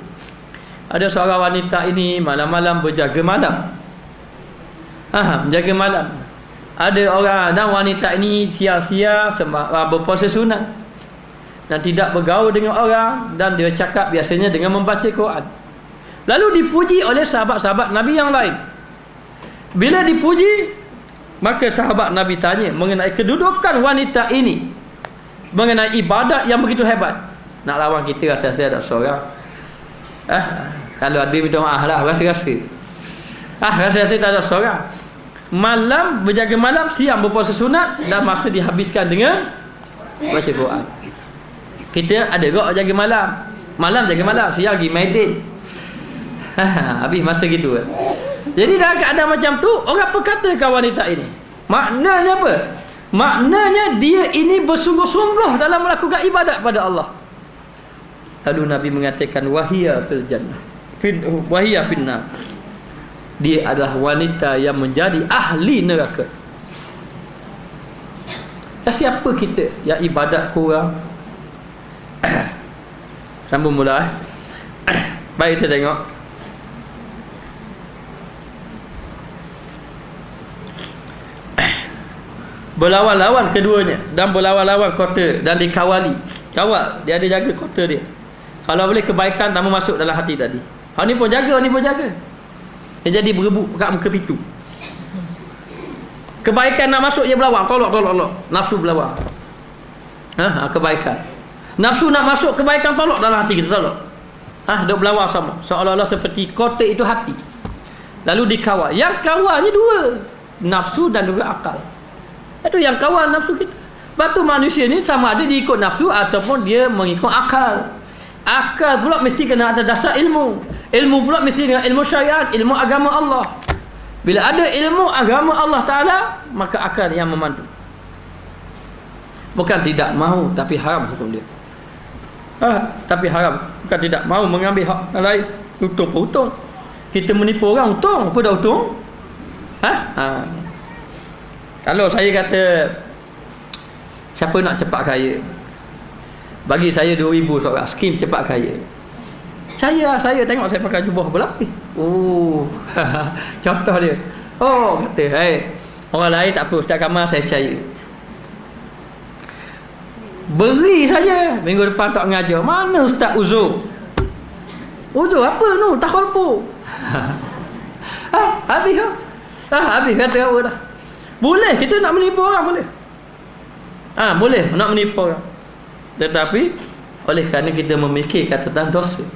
Ada seorang wanita ini malam-malam berjaga malam. Menjaga malam. Ada orang dan wanita ini siang-siang berpuasa sunat dan tidak bergaul dengan orang, dan dia cakap biasanya dengan membaca Quran. Lalu dipuji oleh sahabat-sahabat Nabi yang lain. Bila dipuji, maka sahabat Nabi tanya mengenai kedudukan wanita ini, mengenai ibadat yang begitu hebat. Nak lawan kita rasa-rasa ada seorang. Kalau ada minta maaf lah, rasa-rasa. Rasa-rasa tak ada seorang. Malam berjaga malam, siang berpuasa sunat, dan masa dihabiskan dengan baca Quran. Kita ada gak jaga malam. Malam jaga malam, siang pergi Maidin. Habis masa gitu. Jadi dalam keadaan macam tu, orang apa katakan wanita ini? Maknanya apa? Maknanya dia ini bersungguh-sungguh dalam melakukan ibadat pada Allah. Lalu Nabi mengatakan wahia fil jannah. Wahia finnar. Dia adalah wanita yang menjadi ahli neraka. Dan siapa kita yang ibadat kurang? Sambung mula. Baik, kita tengok. Berlawan-lawan keduanya dan berlawan-lawan kota dan dikawali. Kawal, dia ada jaga kota dia. Kalau boleh kebaikan tak masuk dalam hati tadi. Hang ni pun jaga, ni pun jaga. Dia jadi berebut kat muka pintu. Kebaikan nak masuk dia berlawan, tolak. Nafsu berlawan. Kebaikan. Nafsu nak masuk, kebaikan tolak dalam hati kita, tolak. Duk berlawan sama. Seolah-olah seperti kotak itu hati. Lalu dikawal. Yang kawalnya dua, nafsu dan juga akal. Itu yang kawal nafsu kita. Batu manusia ni sama ada dia ikut nafsu ataupun dia mengikut akal. Akal pula mesti kena ada dasar ilmu. Ilmu pula mesti dengan ilmu syariat, ilmu agama Allah. Bila ada ilmu agama Allah Ta'ala, maka akal yang memandu. Bukan tidak mahu, tapi haram hukum dia. Tapi haram. Bukan tidak mahu mengambil hak lain. Untung. Kita menipu orang untung. Apa dah untung? Kalau saya kata siapa nak cepat kaya, bagi saya 2,000 seorang, skim cepat kaya. Saya tengok saya pakai jubah berlapis. Contoh dia. Kata, orang lain tak apa, Ustaz Kamal saya percaya. Beri saja. Minggu depan tak mengajar. Mana Ustaz uzur? Uzur apa tu? Tak kholpo. Habis. Habis kata apa dah. Boleh kita nak menipu orang, boleh. Boleh nak menipu orang. Tetapi oleh kerana kita memikirkan tentang dosa.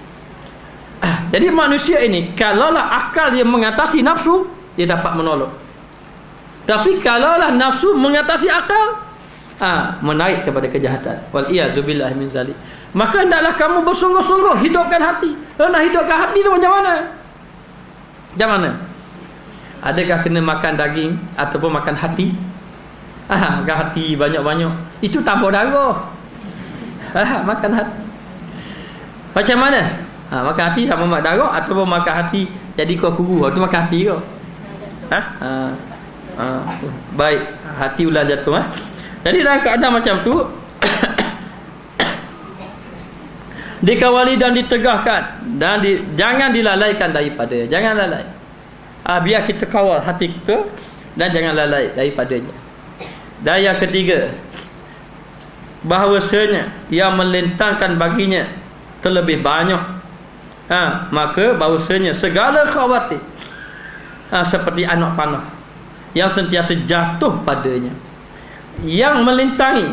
Jadi manusia ini, kalaulah akal dia mengatasi nafsu, dia dapat menolong. Tapi kalaulah nafsu mengatasi akal, menaik kepada kejahatan. Wal iyazubillah min zalik. Maka hendaklah kamu bersungguh-sungguh hidupkan hati. Kalau nak hidupkan hati tu macam mana? Macam mana? Adakah kena makan daging ataupun makan hati? Makan hati banyak-banyak, itu tambah darah. Makan hati macam mana? Makan hati sama makan darah ataupun makan hati jadi kau kuru, tu makan hati kau. Baik, hati ulang jatuh. Jadi dalam keadaan macam tu dikawali dan ditegahkan dan jangan dilalaikan daripada, jangan lalai. Biar kita kawal hati kita dan jangan lalai daripadanya. Dan yang ketiga, bahawasanya yang melintangkan baginya terlebih banyak, maka bahawasanya segala khawatir, seperti anak panah yang sentiasa jatuh padanya, yang melintangi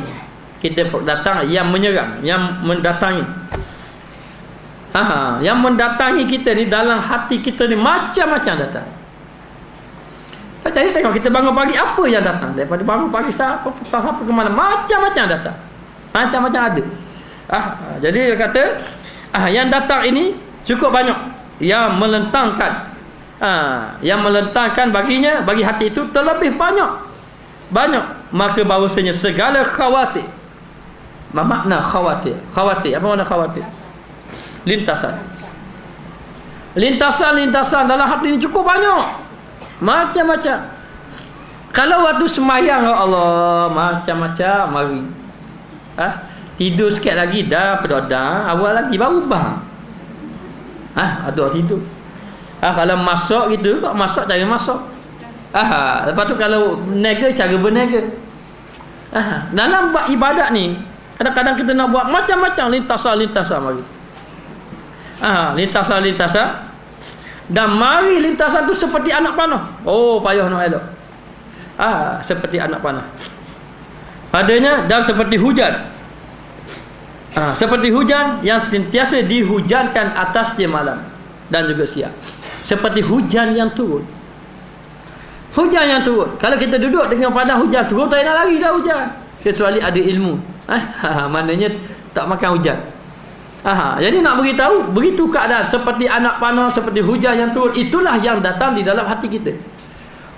kita datang, yang menyerang, yang mendatangi, yang mendatangi kita ni dalam hati kita ni macam-macam datang. Jadi tengok kita bangun pagi, apa yang datang daripada bangun pagi siapa ke mana, macam-macam datang, macam-macam ada. Jadi dia kata yang datang ini cukup banyak, yang melentangkan, yang melentangkan baginya, bagi hati itu terlebih banyak, maka bahawasanya segala khawatir. Makna khawatir, apa makna khawatir? Lintasan dalam hati ini cukup banyak, macam-macam. Kalau waktu semayang, ya Allah, macam-macam mari. Tidur sikit lagi dah pedodang, awal lagi baru bang. Ada tidur. Kalau masak gitu, kok masak cara masak. Lepas tu kalau nega, cara berniaga. Dalam buat ibadat ni, kadang-kadang kita nak buat macam-macam lintasan mari. Lintasan. Dan mari lintasan tu seperti anak panah. Payah nak elok. Seperti anak panah padanya, dan seperti hujan. Seperti hujan yang sentiasa dihujankan atasnya malam dan juga siang. Seperti hujan yang turun. Kalau kita duduk dengan padang hujan turun, tak nak lari dah hujan. kecuali ada ilmu. Maknanya tak makan hujan. Jadi nak beritahu begitu keadaan seperti anak panah, seperti hujan yang turun, itulah yang datang di dalam hati kita.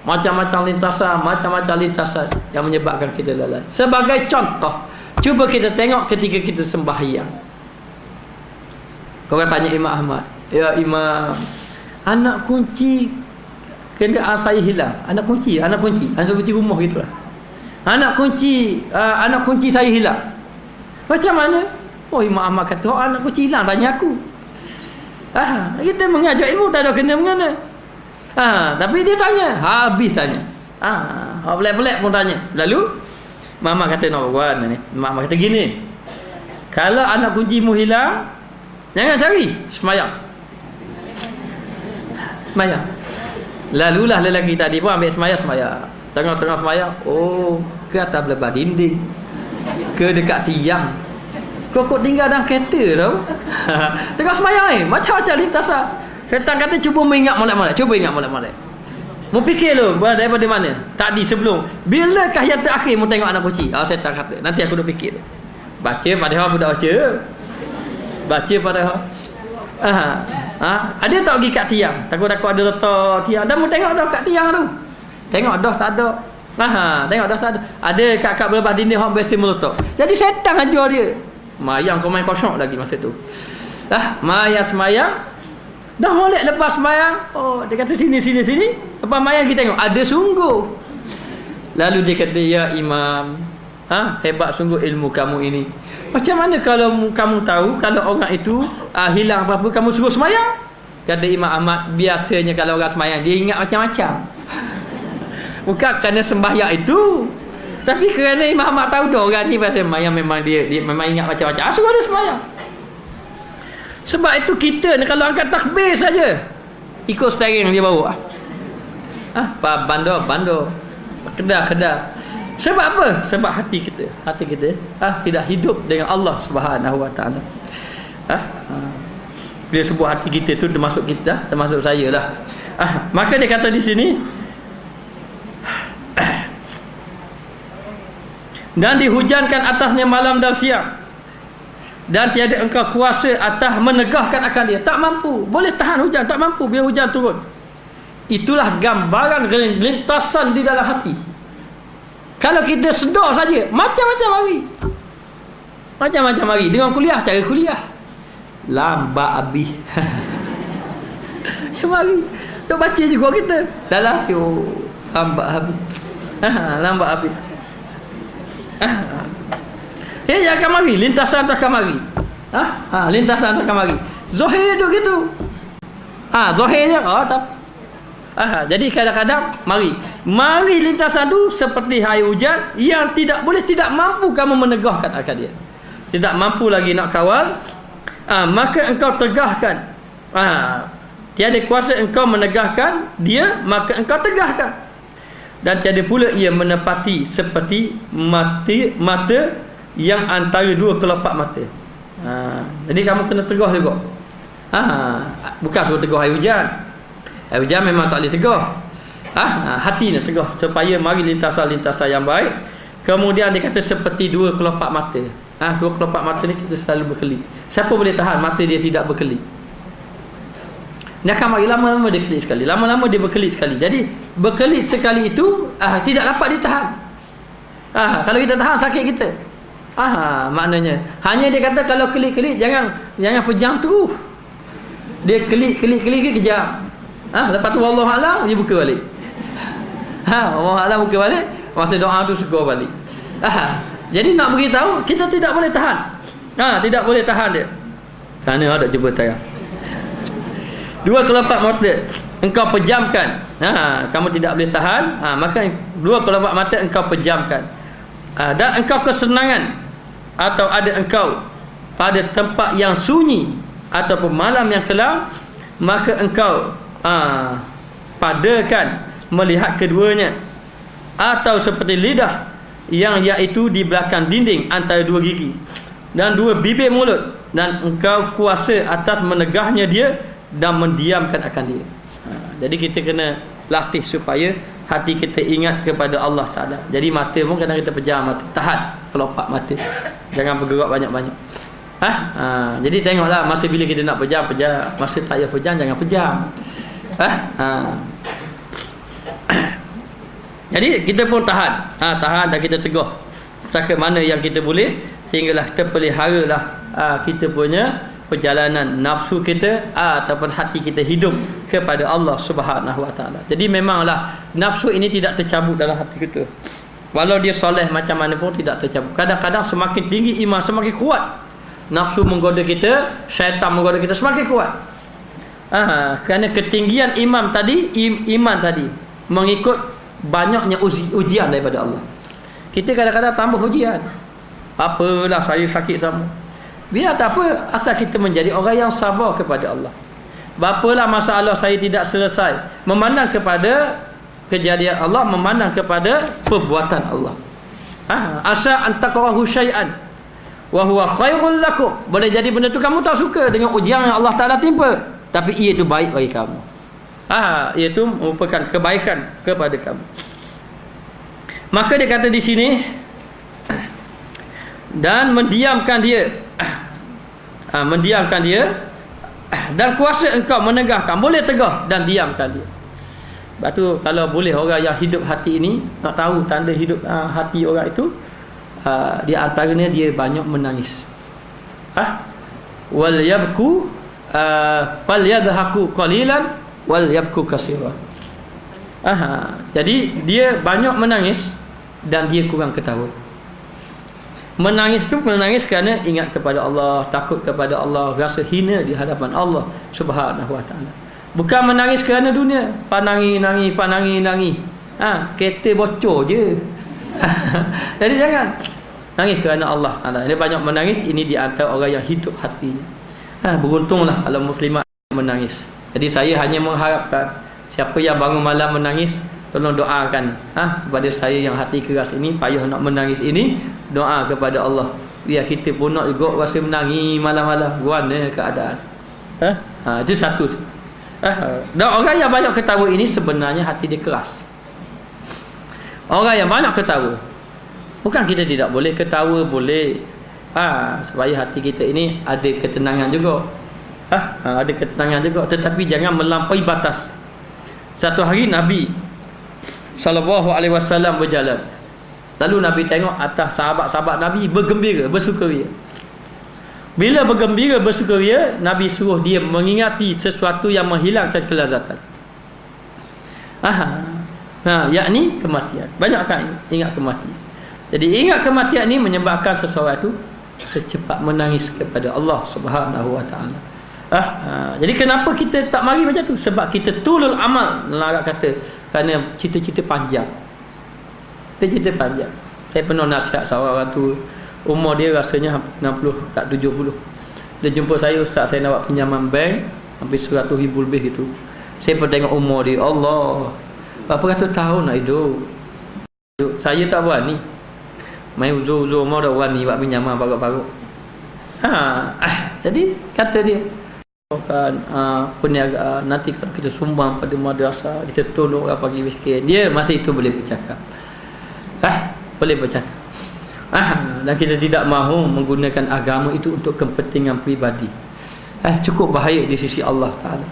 Macam-macam lintasan yang menyebabkan kita lalai. Sebagai contoh, cuba kita tengok ketika kita sembahyang. Korang tanya Imam Ahmad, ya Imam, anak kunci kenderaan saya hilang. Anak kunci rumah gitulah. Anak kunci saya hilang. Macam mana? Oh, Imam Ahmad kata, oh, anak kunci hilang, tanya aku. Kita mengajar ilmu tak ada kena mengena. Tapi dia tanya, habis tanya. Pelik-pelik pun tanya. Lalu Mama kata nak buat ni. Mama kata gini, kalau anak kuncimu hilang, jangan cari, semayang. Lalulah lelaki tadi pun ambil semayang. Tengah-tengah semayang, oh, ke atas belakang dinding, ke dekat tiang. Kok tinggal dalam kereta tau. Tengah semayang macam-macam lintasan. Syaitan kata cuba ingat molek-molek. Mu fikir lu daripada mana? Tadi sebelum. Bilakah yang terakhir mu tengok anak kunci? Syaitan kata, nanti aku duk fikir. Baca Fatihah budak baca. Baca Fatihah. Ada tak pergi kat tiang? Takut-takut ada letak tiang. Dan mu tengok dah kat tiang tu. Tengok dah tak ada. Tengok dah tak ada. Ada kat belah dinding hok biasa meletak. Jadi syaitan ajar dia. Mayang kau main kosong lagi masa tu. Mayang semayang. Dah molek lepas semayang. Oh, dia kata sini. Lepas mayang kita tengok ada sungguh. Lalu dia kata, ya Imam, hebat sungguh ilmu kamu ini. Macam mana kalau kamu tahu kalau orang itu hilang apa-apa, kamu suruh semayang? Kata Imam Ahmad, biasanya kalau orang semayang dia ingat macam-macam. Bukan kerana sembahyang itu, tapi kerana Imam Ahmad tahu dah orang ni pasal semayang memang dia memang ingat macam-macam. Suruh dia semayang. Sebab itu kita ni kalau angkat takbir saja, ikut steering dia bawa. Bandar, kedah. Sebab apa? Sebab hati kita tidak hidup dengan Allah Subhanahu Wa Taala. Bila sebut hati kita tu termasuk kita, termasuk saya lah. Maka dia kata di sini, dan dihujankan atasnya malam dan siang, dan tiada engkau kuasa atas menegahkan akan dia. Tak mampu, boleh tahan hujan, tak mampu bila hujan turun. Itulah gambaran lintasan di dalam hati. Kalau kita sedar saja, macam-macam hari dengan kuliah, cara kuliah lambat habis. Mari duk baca juga kita dalam lambat habis. Ya akan mari, lintasan akan mari. Lintasan akan mari. Zahir tu gitu. Zahirnya tapi jadi kadang-kadang mari lintasan tu seperti air hujan yang tidak mampu kamu menegahkan akan dia. Tidak mampu lagi nak kawal, maka engkau tegahkan. Tiada kuasa engkau menegahkan dia, maka engkau tegahkan. Dan tiada pula ia menepati seperti mata yang antara dua kelopak mata. Jadi kamu kena tegah juga. Bukan suruh tegah air hujan. Air hujan memang tak boleh tegah. Hati nak tegah supaya mari lintasan-lintasan yang baik. Kemudian dia kata seperti dua kelopak mata. Dua kelopak mata ni kita selalu berkelip. Siapa boleh tahan mata dia tidak berkelip? Dia akan mari lama-lama dia kelip sekali. Lama-lama dia berkelip sekali. Jadi berkelip sekali itu tidak dapat ditahan. Kalau kita tahan sakit kita. Maknanya hanya dia kata kalau kelip-kelip jangan pejam terus. Dia kelip kejam. Lepas tu Allah Alam dia buka balik. Allah Alam buka balik, masa doa tu segera balik. Jadi nak beritahu kita tidak boleh tahan. Tidak boleh tahan dia. Kerana ada cuba tayang. Dua kelopak mata engkau pejamkan. Kamu tidak boleh tahan, maka dua kelopak mata engkau pejamkan. Dan engkau kesenangan atau ada engkau pada tempat yang sunyi ataupun malam yang kelam, maka engkau padakan melihat keduanya, atau seperti lidah yang iaitu di belakang dinding antara dua gigi dan dua bibir mulut, dan engkau kuasa atas menegahnya dia dan mendiamkan akan dia. Jadi kita kena latih supaya hati kita ingat kepada Allah Ta'ala. Jadi mata pun kadang kita pejam mata, tahan kelopak mata, jangan bergerak banyak-banyak. Jadi tengoklah masa bila kita nak pejam, masa tak payah pejam, jangan pejam. Jadi kita pun tahan, tahan dan kita teguh setakat mana yang kita boleh, sehinggalah kita peliharalah kita punya perjalanan nafsu kita ataupun hati kita hidup kepada Allah Subhanahu Wa Taala. Jadi memanglah nafsu ini tidak tercabut dalam hati kita. Walau dia soleh macam mana pun tidak tercabut. Kadang-kadang semakin tinggi iman, semakin kuat nafsu menggoda kita, syaitan menggoda kita, semakin kuat. Kerana ketinggian iman tadi mengikut banyaknya ujian daripada Allah. Kita kadang-kadang tambah ujian. Apalah saya sakit sama. Biar tak apa, asal kita menjadi orang yang sabar kepada Allah. Berapa masalah saya tidak selesai, memandang kepada kejadian Allah, memandang kepada perbuatan Allah. Asa antakrahu syai'an wa huwa khairul lakum. Boleh jadi benda tu kamu tak suka dengan ujian yang Allah Taala timpa, tapi ia itu baik bagi kamu. Iaitu merupakan kebaikan kepada kamu. Maka dia kata di sini, dan mendiamkan dia, dan kuasa engkau menegahkan, boleh tegah dan diamkan dia. Sebab tu kalau boleh orang yang hidup hati ini nak tahu tanda hidup hati orang itu, di antaranya dia banyak menangis. Wal yabku fal yadhaku qalilan wal yabku katsiran. Jadi dia banyak menangis dan dia kurang ketawa. Menangis tu menangis kerana ingat kepada Allah, takut kepada Allah, rasa hina di hadapan Allah Subhanahu Wa Taala. Bukan menangis kerana dunia, panangi. Kereta bocor je. Jadi jangan nangis kerana Allah Taala. Dia banyak menangis, ini di antara orang yang hidup hatinya. Beruntunglah kalau muslimat menangis. Jadi saya hanya mengharapkan siapa yang bangun malam menangis, tolong doakan kepada saya yang hati keras ini, payah nak menangis ini, doa kepada Allah biar kita pun nak juga rasa menangis malam-malam, guana keadaan. Itu satu. Dan orang yang banyak ketawa ini sebenarnya hati dia keras. Orang yang banyak ketawa, bukan kita tidak boleh ketawa, boleh, supaya hati kita ini ada ketenangan juga. Ada ketenangan juga, tetapi jangan melampaui batas. Satu hari Nabi sallallahu alaihi wasallam berjalan. Lalu Nabi tengok atas sahabat-sahabat Nabi bergembira, bersukaria. Bila bergembira, bersukaria, Nabi suruh dia mengingati sesuatu yang menghilangkan kelazatan. Yakni kematian. Banyakkan ingat kematian. Jadi ingat kematian ini menyebabkan seseorang itu secepat menangis kepada Allah Subhanahu Wa Taala. Jadi kenapa kita tak mari macam tu? Sebab kita tulul amal, nak kata, kerana cita-cita panjang. Cita-cita panjang. Saya pernah nasihat seorang tu, umur dia rasanya 60 tak 70. Dia jumpa saya, ustaz saya nak buat pinjaman bank hampir 100,000 lebih gitu. Saya pun tengok umur dia, Allah, berapa ratus tahun nak hidup. Saya tak berani. Main uzur-uzur umur dah berani buat pinjaman parut-parut. Jadi kata dia, perniagaan, nanti kalau kita sumbang pada madrasah, kita tolong orang pagi miskin, dia masa itu boleh bercakap. Boleh bercakap. Dan kita tidak mahu menggunakan agama itu untuk kepentingan peribadi. Cukup bahaya di sisi Allah Ta'ala.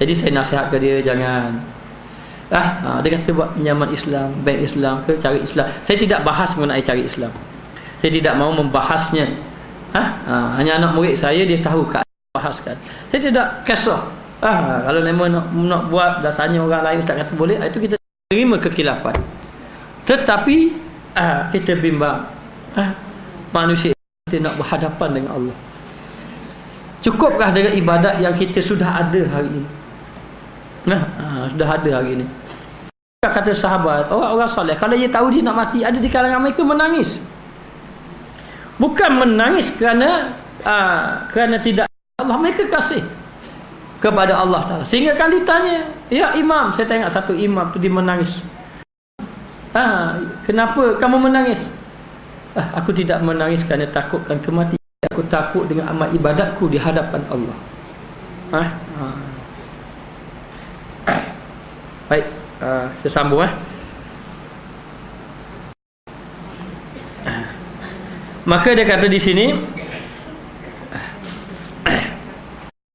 Jadi saya nasihat ke dia, jangan. Dia kata buat pinjaman Islam, bank Islam ke, cari Islam. Saya tidak bahas mengenai cari Islam. Saya tidak mahu membahasnya. Hanya anak murid saya, dia tahu kat bahaskan. Saya tidak kisah. Kalau memang nak buat dan tanya orang lain, ustaz kata boleh, itu kita terima kekilapan. Tetapi kita bimbang. Manusia kita nak berhadapan dengan Allah. Cukupkah dengan ibadat yang kita sudah ada hari ini? Sudah ada hari ini. Kata sahabat, orang-orang soleh, kalau dia tahu dia nak mati, ada di kalangan mereka menangis. Bukan menangis kerana tidak Allah, mereka kasih kepada Allah Ta'ala. Sehingga kan ditanya, ya imam, saya tengok satu imam tu dia menangis. Kenapa kamu menangis? Aku tidak menangis kerana takutkan kematian. Aku takut dengan amal ibadatku di hadapan Allah. Baik, kita sambung. Maka dia kata di sini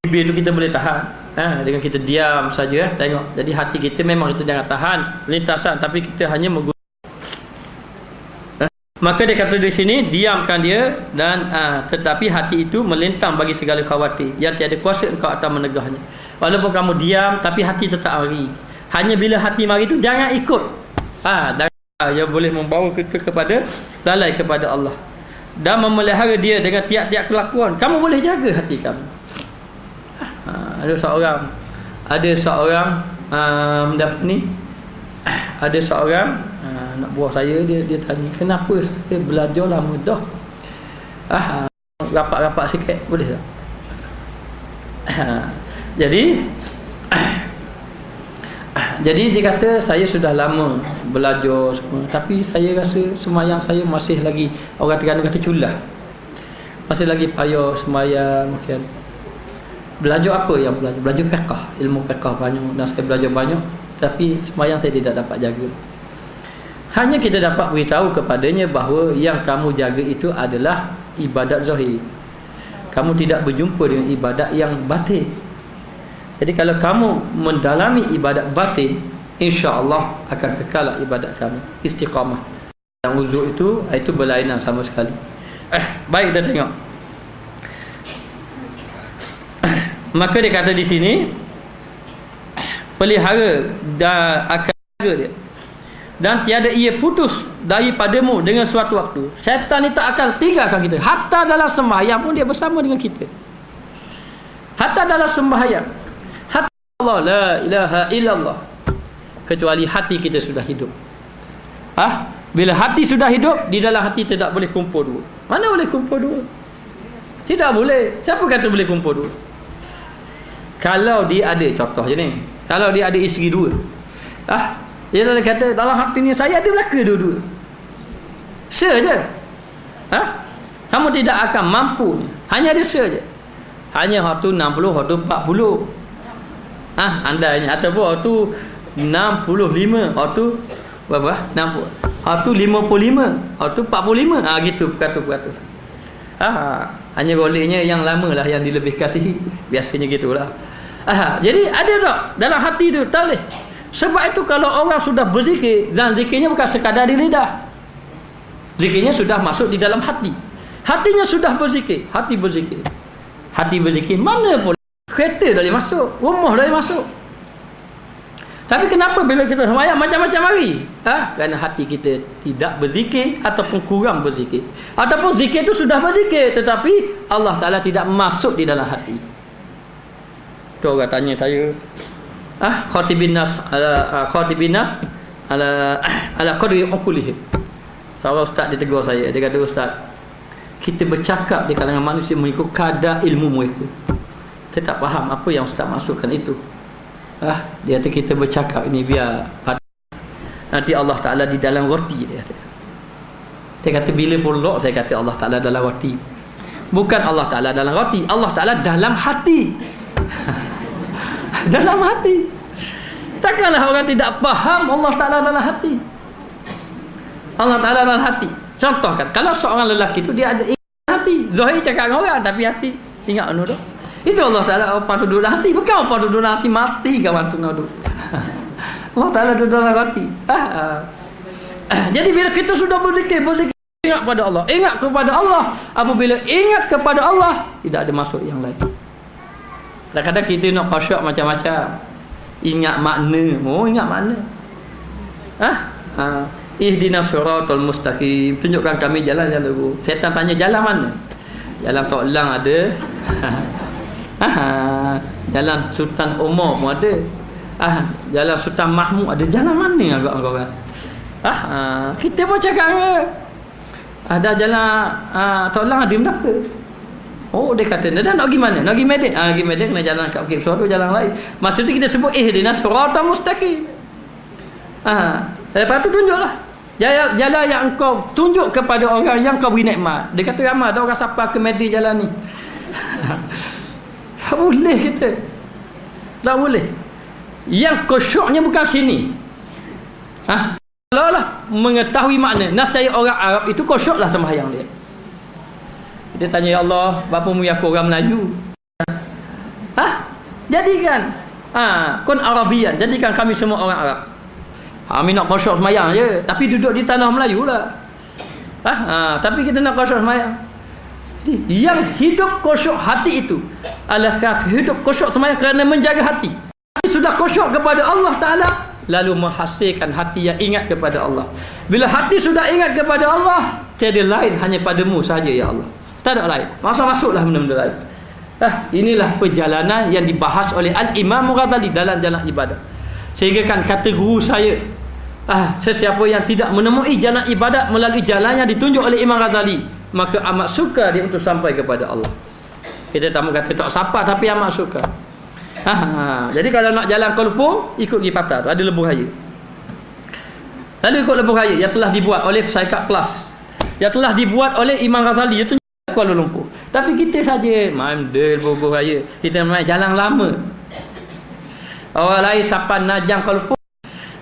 bibir itu kita boleh tahan dengan kita diam saja tengok. Jadi hati kita memang kita jangan tahan lintasan, tapi kita hanya maka dia kata di sini diamkan dia dan tetapi hati itu melintang bagi segala khawatir yang tiada kuasa engkau atas menegahnya. Walaupun kamu diam tapi hati tetap mari. Hanya bila hati mari itu jangan ikut yang boleh membawa kita kepada lalai kepada Allah dan memelihara dia dengan tiap-tiap kelakuan. Kamu boleh jaga hati kamu. Ada seorang mendapat ni, ada seorang nak buah saya, dia tanya, kenapa saya belajar lama dah, rapat-rapat sikit boleh tak? Jadi dia kata saya sudah lama belajar semua, tapi saya rasa semayang saya masih lagi, orang Terengganu kata culah, masih lagi payah semayang. Mungkin belajar apa yang belajar fiqh, ilmu fiqh banyak dan saya belajar banyak, tapi semayang saya tidak dapat jaga. Hanya kita dapat beritahu kepadanya bahawa yang kamu jaga itu adalah ibadat zahir. Kamu tidak berjumpa dengan ibadat yang batin. Jadi kalau kamu mendalami ibadat batin, insya-Allah akan kekal ibadat kamu istiqamah. Yang uzur itu berlainan sama sekali. Baik, kita tengok. Maka dia kata di sini pelihara dan akan jaga dia. Dan tiada ia putus daripadamu dengan suatu waktu. Syaitan ni tak akan tinggalkan kita. Hatta dalam sembahyang pun dia bersama dengan kita. Hatta dalam sembahyang. Allah la ilaha illallah, kecuali hati kita sudah hidup. Bila hati sudah hidup, di dalam hati tidak boleh kumpul dua. Mana boleh kumpul dua? Tidak boleh. Siapa kata boleh kumpul dua? Kalau dia ada, contoh je ni, kalau dia ada isteri dua, dia dah kata dalam hati ni saya ada belaka dua-dua. Je. Kamu tidak akan mampu. Hanya ada je. Hanya waktu 60, waktu 40. Andainya ataupun waktu 65, waktu berapa? 60. Waktu 55, waktu 45. Gitu perkata-perkata. Hanya goleknya yang lama lah yang dilebih kasihi. Biasanya gitulah. Jadi ada tak dalam hati tu? Tak boleh. Sebab itu kalau orang sudah berzikir, dan zikirnya bukan sekadar di lidah. Zikirnya sudah masuk di dalam hati. Hatinya sudah berzikir. Hati berzikir. Hati berzikir. Mana pun kereta dah boleh masuk, rumah dah boleh masuk. Tapi kenapa bila kita sembahyang macam-macam hari? Kerana hati kita tidak berzikir ataupun kurang berzikir. Ataupun zikir itu sudah berzikir tetapi Allah Ta'ala tidak masuk di dalam hati. Tu orang tanya saya, khatibin nas ala qadri uqulihim. Seorang ustaz dia tegur saya, dia kata, ustaz, kita bercakap di kalangan manusia mengikut kadar ilmu mereka. Saya tak faham apa yang ustaz maksudkan itu. Dia kata kita bercakap ini biar nanti Allah Ta'ala di dalam roti, dia kata. Saya kata bila pulak, saya kata Allah Ta'ala dalam roti. Bukan Allah Ta'ala dalam roti, Allah Ta'ala dalam hati. Dalam hati. Takkanlah orang tidak faham Allah Ta'ala dalam hati. Allah Ta'ala dalam hati. Contohkan, kalau seorang lelaki itu dia ada ingat hati, zahir cakap dengan orang tapi hati ingat anu dah. Itu Allah Ta'ala apa duduk dalam hati. Bukan apa duduk dalam hati mati kawan tu duduk. Allah Ta'ala duduk dalam hati. Jadi bila kita sudah berzikir ingat kepada Allah. Ingat kepada Allah. Apabila ingat kepada Allah, tidak ada masuk yang lain. Kadang-kadang kita nak khusyuk macam-macam. Ingat makna. Ingat makna. Ihdinas siratal mustaqim. Tunjukkan kami jalan-jalan lurus. Syaitan tanya jalan mana? Jalan Tok Lang ada. Jalan Sultan Omar pun ada. Jalan Sultan Mahmud ada. Jalan mana agak orang? Kita pun cakap ada jalan Tok Lang ada berapa? Dia kata dah nak pergi mana? Nak pergi Medan. Pergi Medan kena jalan kat Bukit Suara, jalan lain. Maksud tu kita sebut ihdinas siratal mustaqim. Lepas tu tunjuklah jalan yang engkau tunjuk kepada orang yang kau beri nikmat. Dia kata ramai ada orang siapa ke Medan jalan ni. Tak boleh kita. Tak boleh. Yang khusyuknya bukan sini. Kalau lah mengetahui makna. Nascaya orang Arab itu khusyuklah sembahyang dia. Kita tanya, ya Allah, berapa mu aku orang Melayu? Jadikan kun Arabian, jadikan kami semua orang Arab. Kami nak khusyuk semayang je, tapi duduk di tanah Melayu lah. Tapi kita nak khusyuk semayang. Yang hidup khusyuk hati itu adalah hidup khusyuk semayang kerana menjaga hati. Sudah khusyuk kepada Allah Ta'ala, lalu menghasilkan hati yang ingat kepada Allah. Bila hati sudah ingat kepada Allah, tiada lain, hanya padamu sahaja ya Allah, tak ada lain. Masuklah benda-benda lain. Inilah perjalanan yang dibahas oleh Al-Imam Ghazali dalam jalan ibadat. Sehingga kan kata guru saya, sesiapa yang tidak menemui jalan ibadat melalui jalan yang ditunjuk oleh Imam Ghazali, maka amat suka dia untuk sampai kepada Allah. Kita tak kata tak sapa, tapi amat suka. Jadi kalau nak jalan ke Lumpur, ikut pergi patah tu, ada lebuh raya. Lalu ikut lebuh raya yang telah dibuat oleh Syarikat Plus, yang telah dibuat oleh Imam Ghazali, itu Kuala Lumpur. Tapi kita saja mandel lebuh raya, kita main jalan lama. Orang lain sapan Najang ke Lumpur,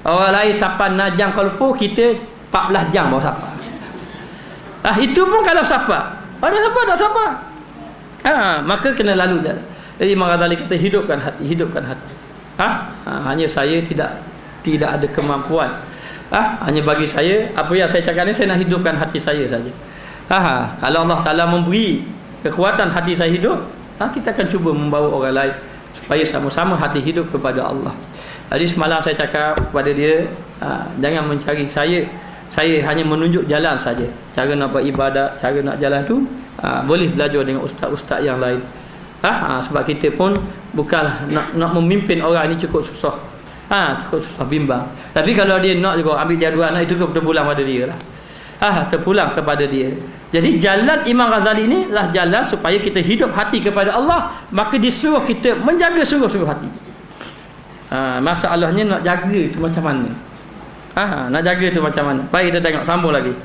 orang lain sapan Najang ke Lumpur, kita 14 jam bawa sapa. Itu pun kalau sapa, ada siapa tak sapa. Maka kena lalu jalan. Jadi Imam Ghazali kata hidupkan hati. Hanya saya tidak ada kemampuan. Hanya bagi saya, apa yang saya cakap ni, saya nak hidupkan hati saya saja. Kalau Allah Ta'ala memberi kekuatan hati saya hidup, kita akan cuba membawa orang lain supaya sama-sama hati hidup kepada Allah. Jadi semalam saya cakap kepada dia, jangan mencari saya hanya menunjuk jalan saja. Cara nak beribadat, cara nak jalan tu, boleh belajar dengan ustaz-ustaz yang lain. Sebab kita pun bukanlah nak memimpin orang ni cukup susah. Cukup susah, bimbang. Tapi kalau dia nak juga ambil jadual, itu terpulang pada dia lah. Terpulang kepada dia. Jadi jalan Imam Ghazali ni lah jalan supaya kita hidup hati kepada Allah. Maka disuruh kita menjaga sungguh-sungguh hati. Masalahnya nak jaga tu macam mana? Nak jaga tu macam mana? Baik, kita tengok, sambung lagi.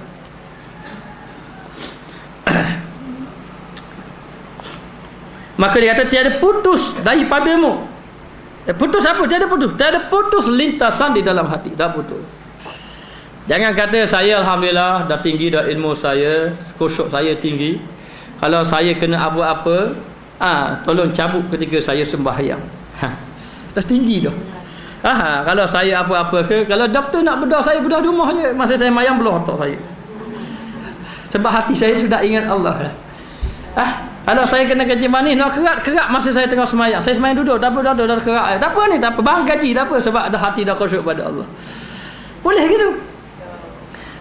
Maka dia kata tiada putus daripadamu. Putus apa? Tiada putus lintasan di dalam hati. Dah putus. Jangan kata saya alhamdulillah dah tinggi dah ilmu saya, khusyuk saya tinggi. Kalau saya kena apa-apa, tolong cabut ketika saya sembahyang. Dah tinggi dah. Kalau saya apa-apa ke, kalau doktor nak bedah saya, bedah di rumah je. Masa saya mayang belah otak saya. Sebab hati saya sudah ingat Allah dah. Kalau saya kena kencing manis, nak kerak masa saya tengah semayang. Saya semayang duduk, tak apa, dah kerak. Tak apa ni, tak apa, bang gaji, tak apa. Sebab ada hati dah khusyuk pada Allah. Boleh gitu.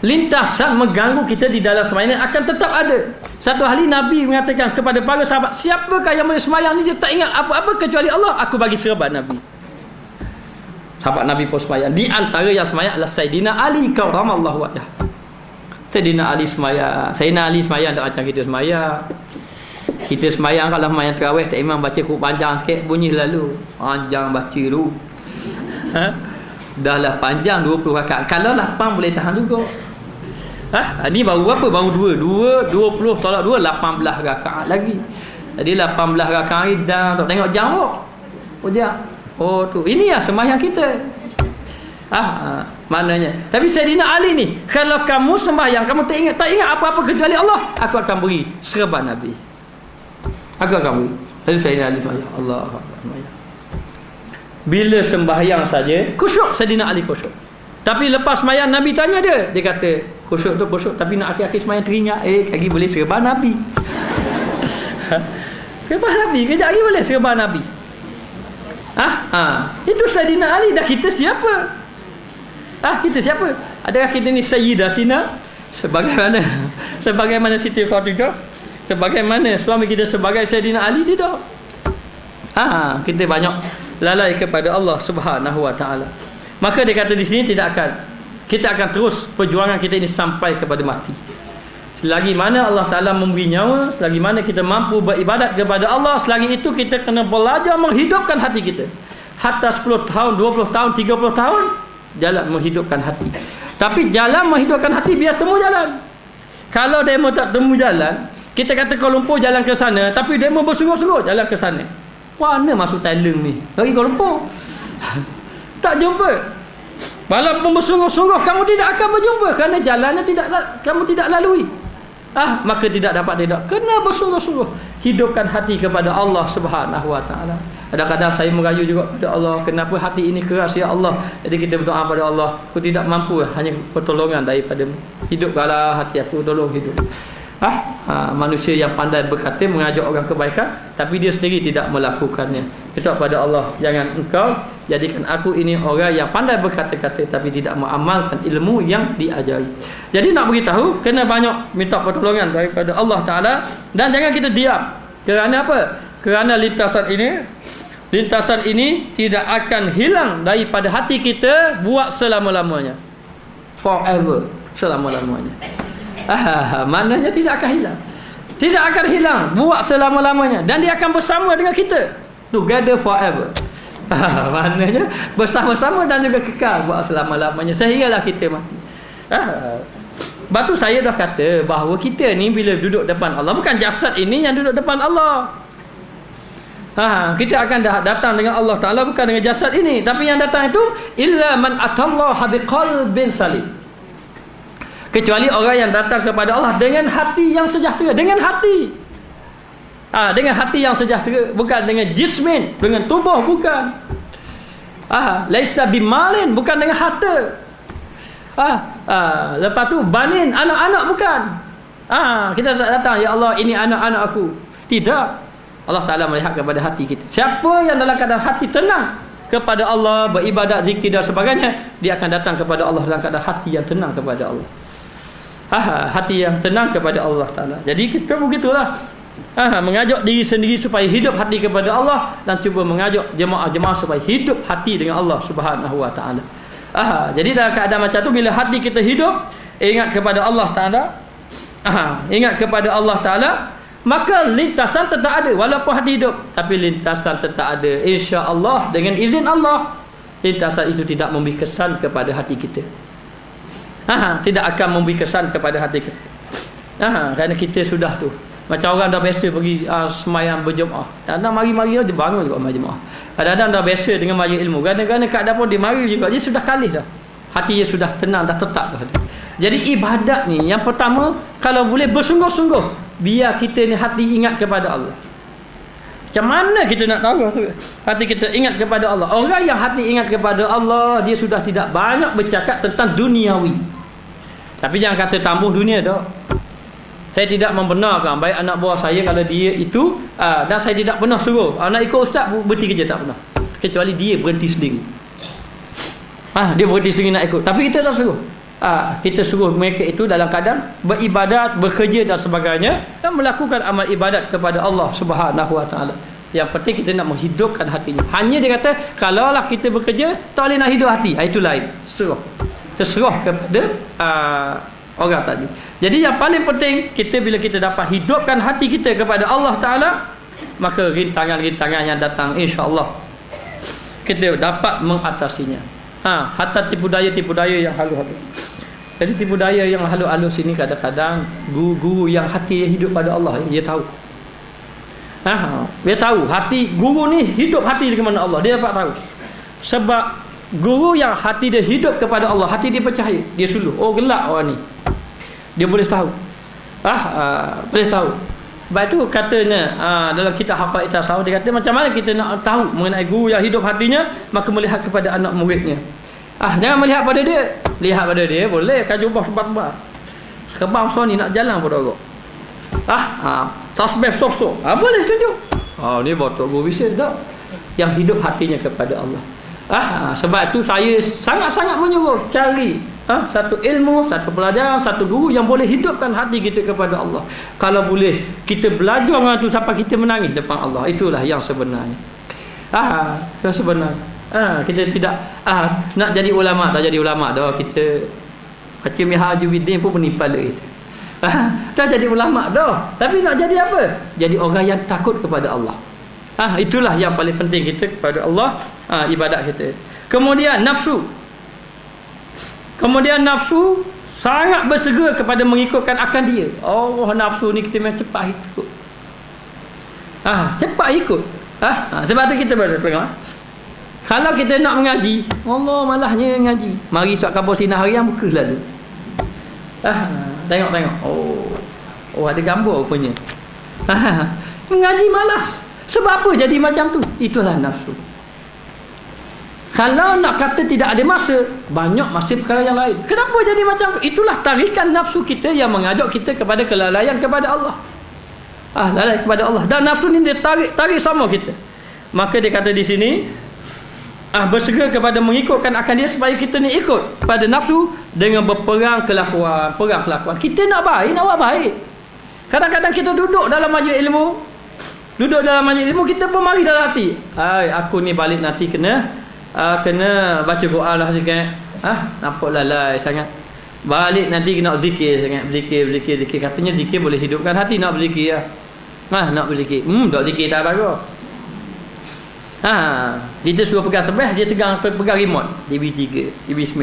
Lintasan mengganggu kita di dalam semayang akan tetap ada. Satu hari Nabi mengatakan kepada para sahabat, siapakah yang boleh semayang ni dia tak ingat apa-apa kecuali Allah, aku bagi serban Nabi. Sahabat Nabi pun semayang. Di antara yang semayang adalah Sayyidina Ali karramallahu wajhah. Sayyidina Ali semayang. Sayyidina Ali semayang tak macam kita semayang. Kita semayang kalau semayang tarawih, tak imam baca cukup panjang sikit, bunyi lalu. Panjang baca dulu. Dah lah panjang 20 rakaat. Kalau 8 boleh tahan juga. Ni baru berapa? Baru 20 tolak 2, 18 rakaat lagi. Jadi 18 rakaat ni dah tak tengok jam kok. Oh tu. Ini lah sembahyang kita. Maknanya. Tapi Sayyidina Ali ni, kalau kamu sembahyang, kamu tak ingat apa-apa kecuali Allah, aku akan beri serban Nabi. Aku akan beri. Jadi Sayyidina Ali sembahyang. Allah Akbar. Bila sembahyang saja khusyuk, Sayyidina Ali khusyuk. Tapi lepas sembahyang Nabi tanya dia kata khusyuk tu khusyuk, tapi nak akhir-akhir sembahyang teringat lagi boleh serban Nabi. Serban Nabi, kejap lagi boleh serban Nabi. Itu Sayyidina Ali. Dah kita siapa? Kita siapa? Adakah kita ni Sayyidatina sebagaimana Siti Khadijah, sebagaimana suami kita sebagai Sayyidina Ali? Tidak. Kita banyak lalai kepada Allah Subhanahu wa taala. Maka dia kata di sini kita akan terus perjuangan kita ini sampai kepada mati. Selagi mana Allah Taala memberi nyawa, selagi mana kita mampu beribadat kepada Allah, selagi itu kita kena belajar menghidupkan hati kita. Hatta 10 tahun, 20 tahun, 30 tahun jalan menghidupkan hati. Tapi jalan menghidupkan hati biar temu jalan. Kalau demo tak temu jalan, kita kata Kuala Lumpur jalan ke sana, tapi demo bersungguh-sungguh jalan ke sana. Mana masuk Thailand ni? Lagi Kuala Lumpur. Tak jumpa. Walaupun bersungguh-sungguh, kamu tidak akan berjumpa kerana jalannya kamu tidak lalui. maka tidak dapat ridha. Kena bersungguh-sungguh hidupkan hati kepada Allah Subhanahu wa taala. Kadang-kadang saya merayu juga kepada Allah, kenapa hati ini keras ya Allah. Jadi kita berdoa pada Allah, aku tidak mampu, hanya pertolongan daripada-Mu. Hidupkanlah hati aku, tolong hidup. Manusia yang pandai berkata, mengajak orang kebaikan, tapi dia sendiri tidak melakukannya. Kita kepada Allah, jangan Engkau jadikan aku ini orang yang pandai berkata-kata tapi tidak mengamalkan ilmu yang diajari. Jadi nak beritahu, kena banyak minta pertolongan daripada Allah Ta'ala. Dan jangan kita diam. Kerana apa? Kerana lintasan ini tidak akan hilang daripada hati kita buat selama-lamanya. Forever, selama-lamanya. Maknanya tidak akan hilang. Tidak akan hilang buat selama-lamanya, dan dia akan bersama dengan kita together forever. Maknanya bersama-sama dan juga kekal buat selama-lamanya sehinggalah kita mati. Batu saya dah kata bahawa kita ni bila duduk depan Allah, bukan jasad ini yang duduk depan Allah. Kita akan datang dengan Allah Ta'ala bukan dengan jasad ini, tapi yang datang itu illa man atallaha biqalbin salim. Kecuali orang yang datang kepada Allah dengan hati yang sejahtera, dengan hati. Dengan hati yang sejahtera, bukan dengan jismin, dengan tubuh, bukan. Laisa bimalin, bukan dengan harta. Lepas tu banin, anak-anak, bukan. Kita tak datang, ya Allah ini anak-anak aku. Tidak. Allah Ta'ala melihat kepada hati kita. Siapa yang dalam keadaan hati tenang kepada Allah, beribadat, zikir dan sebagainya, dia akan datang kepada Allah dalam keadaan hati yang tenang kepada Allah. Hati yang tenang kepada Allah Ta'ala. Jadi kita begitulah, mengajak diri sendiri supaya hidup hati kepada Allah, dan cuba mengajak jemaah-jemaah supaya hidup hati dengan Allah Subhanahu wa Ta'ala. Jadi dalam keadaan macam tu, bila hati kita hidup ingat kepada Allah Ta'ala, ingat kepada Allah Ta'ala, maka lintasan tetap ada. Walaupun hati hidup, tapi lintasan tetap ada, insya-Allah, dengan izin Allah. Lintasan itu tidak memberi kesan kepada hati kita. Tidak akan memberi kesan kepada hati kita. Kerana kita sudah tu, macam orang dah biasa pergi semayang berjemaah, kadang mari-mari dia bangun juga majemaah. Kadang-kadang dah biasa dengan majlis ilmu, kadang-kadang kat dapur dia mari juga, dia sudah kalih dah. Hati dia sudah tenang, dah tetap dah. Jadi ibadat ni yang pertama, kalau boleh bersungguh-sungguh, biar kita ni hati ingat kepada Allah. Macam mana kita nak tahu hati kita ingat kepada Allah? Orang yang hati ingat kepada Allah, dia sudah tidak banyak bercakap tentang duniawi. Tapi jangan kata tambuh dunia dah. Saya tidak membenarkan baik anak buah saya kalau dia itu, dan saya tidak pernah suruh nak ikut ustaz berhenti kerja, tak pernah. Kecuali dia berhenti sendiri. Dia berhenti sendiri nak ikut. Tapi kita tak suruh. Kita suruh mereka itu dalam keadaan beribadat, bekerja dan sebagainya, dan melakukan amal ibadat kepada Allah Subhanahu wa Ta'ala. Yang penting kita nak menghidupkan hatinya. Hanya dia kata, kalaulah kita bekerja tak boleh nak hidup hati, itu lain. Terserah kepada orang tadi. Jadi yang paling penting, kita bila kita dapat hidupkan hati kita kepada Allah Ta'ala, maka rintangan-rintangan yang datang, insya-Allah kita dapat mengatasinya. Hatta tipu daya yang halus-halus. Jadi tipu daya yang halus-halus ini kadang-kadang guru-guru yang hati dia hidup pada Allah, dia tahu. Dia tahu hati guru ni hidup hati dengan mana Allah, dia dapat tahu. Sebab guru yang hati dia hidup kepada Allah, hati dia percaya, dia suluh, oh gelap orang ni, dia boleh tahu. Boleh tahu. Sebab itu katanya dalam kitab Haqaiq Tasawuf, dia kata macam mana kita nak tahu mengenai guru yang hidup hatinya, maka melihat kepada anak muridnya. Jangan melihat pada dia. Lihat pada dia boleh kan, jubah sebab-sebab kebang so ni nak jalan pada orang. Tasbih sok-sok, boleh tunjuk. Ni betul guru bising dah, yang hidup hatinya kepada Allah. Sebab itu saya sangat-sangat menyuruh cari satu ilmu, satu pelajaran, satu guru yang boleh hidupkan hati kita kepada Allah. Kalau boleh kita belajar dengan tu sampai kita menangis depan Allah, itulah yang sebenarnya. Yang sebenarnya. Kita tidak nak jadi ulama, tak jadi ulama dah. Kita baca Minhajuddin pun menipal kita. Tak jadi ulama dah. Tapi nak jadi apa? Jadi orang yang takut kepada Allah. Itulah yang paling penting kita kepada Allah, ibadat kita. Kemudian nafsu sangat bersegera kepada mengikutkan akan dia. Nafsu ni kita memang cepat ikut. Cepat ikut. Sebab tu kita baru tengok. Kalau kita nak mengaji, Allah malahnya ngaji. Mari suat kabur sinar harian buka lalu. Tengok. Oh, ada gambar rupanya. Mengaji malas. Sebab apa jadi macam tu? Itulah nafsu. Kalau nak kata tidak ada masa, banyak masa perkara yang lain. Kenapa jadi macam tu? Itulah tarikan nafsu kita yang mengajak kita kepada kelalaian kepada Allah. Lalai kepada Allah. Dan nafsu ni dia tarik sama kita. Maka dia kata di sini, bersegera kepada mengikutkan akan dia supaya kita ni ikut pada nafsu dengan berperang kelakuan, perang kelakuan. Kita nak baik, nak buat baik. Kadang-kadang kita duduk dalam majlis ilmu, kita pun mari dalam hati, aku ni balik nanti kena baca Quran lah sikit. Nampak lalai sangat. Balik nanti kena zikir sangat, zikir. Katanya zikir boleh hidupkan hati. Nak berzikir lah. Nak berzikir. Tak zikir tak bagus. Kita suruh pegang sebeh, dia pegang remote TV3, TV9.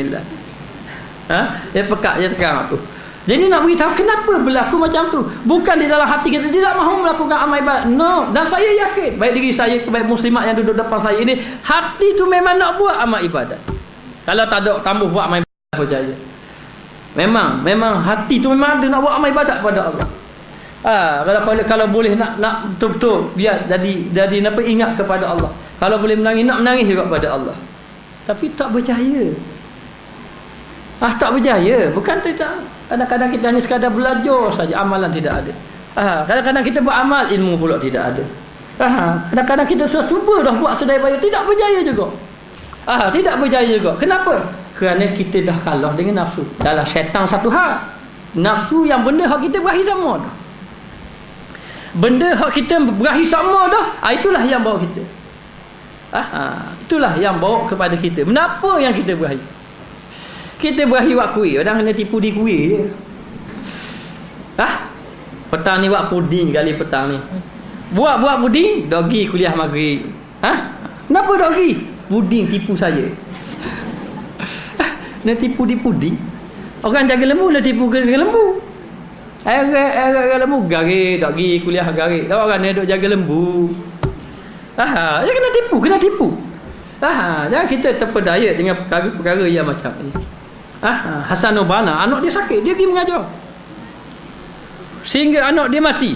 Dia pekat, dia tekan aku. Jadi nak beritahu kenapa berlaku macam tu. Bukan di dalam hati kita tidak mahu melakukan amal ibadat. No. Dan saya yakin, baik diri saya, baik muslimat yang duduk depan saya ini, hati tu memang nak buat amal ibadat. Kalau tak ada tambah buat amal ibadat, percaya. Memang hati tu memang ada nak buat amal ibadat pada Allah. Kalau boleh nak betul-betul biar jadi ingat kepada Allah. Kalau boleh menangis, nak menangis juga kepada Allah. Tapi tak berjaya. Tak berjaya. Bukan tidak. Kadang-kadang kita hanya sekadar belajar saja, amalan tidak ada. Kadang-kadang kita beramal, ilmu pula tidak ada. Kadang-kadang kita cuba dah buat sedaya upaya, tidak berjaya juga. Tidak berjaya juga. Kenapa? Kerana kita dah kalah dengan nafsu. Dalam syaitan satu hal, nafsu yang benda hak kita berakhir sama dah. Benda hak kita berakhir sama dah, itulah yang bawa kita. Itulah yang bawa kepada kita. Kenapa yang kita berakhir? Kita berakhir buat kuih. Orang kena tipu di kuih je. Petang ni buat puding kali petang ni. Buat puding, dogi kuliah maghrib. Kenapa dogi? Puding tipu saya. Nak tipu di puding. Orang jaga lembu nak tipu ke lembu. Air lembu garik, dogi kuliah garik. Tahu orang ni duk jaga lembu. Dia kena tipu. Jangan kita terpedaya dengan perkara-perkara yang macam ni. Hasan Banna, anak dia sakit, dia pergi mengajar sehingga anak dia mati.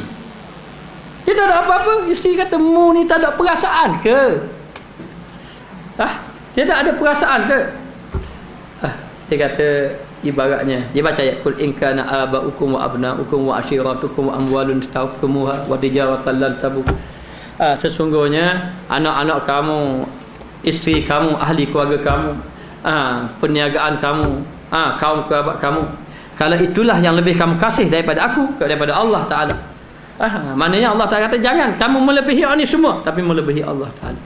Dia tak ada apa-apa. Isteri kata, mu ni tak ada perasaan ke? Dia tak ada perasaan ke? Dia kata, ibaratnya dia baca ayat, qul in kana aba'ukum wa abna'ukum wa ashiratukum wa amwalun tastawqumuha wa tijaratan lan tabu. Sesungguhnya anak-anak kamu, isteri kamu, ahli keluarga kamu, perniagaan kamu, kaum kerabat kamu, kalau itulah yang lebih kamu kasih daripada aku, daripada Allah Ta'ala, maknanya Allah Ta'ala kata jangan kamu melebihi orang ni semua, tapi melebihi Allah Ta'ala.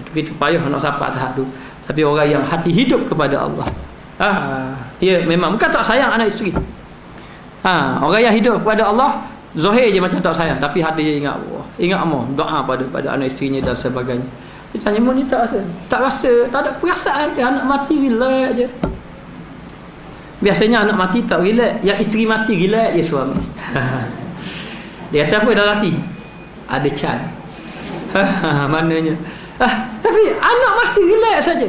Itu kita payah nak sampai tahap tu. Tapi orang yang hati hidup kepada Allah, dia memang bukan tak sayang anak isteri. Orang yang hidup kepada Allah zahir je macam tak sayang, tapi hati dia ingat Allah, ingat Allah, doa pada anak isterinya dan sebagainya. Dia tanya, mu ni tak rasa, tak ada perasaan ke? Anak mati relax je. Biasanya anak mati tak relax, yang isteri mati relax je suami. Dia kata apa dalam hati? Ada can. Maknanya tapi anak mati relax saja.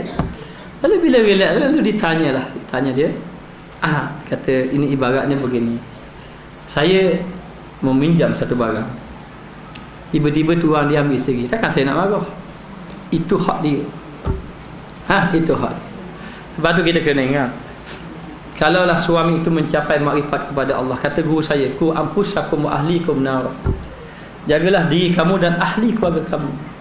Lalu bila relax, lalu ditanya dia, kata ini ibaratnya begini. Saya meminjam satu barang, tiba-tiba tu orang dia ambil isteri, takkan saya nak marah? Itu hak dia. Itu hak. Sebab tu kita kena ingat, kalaulah suami itu mencapai makrifat kepada Allah, kata guru saya, ku ampusakum wa ahlikum nar, jagalah diri kamu dan ahli keluarga kamu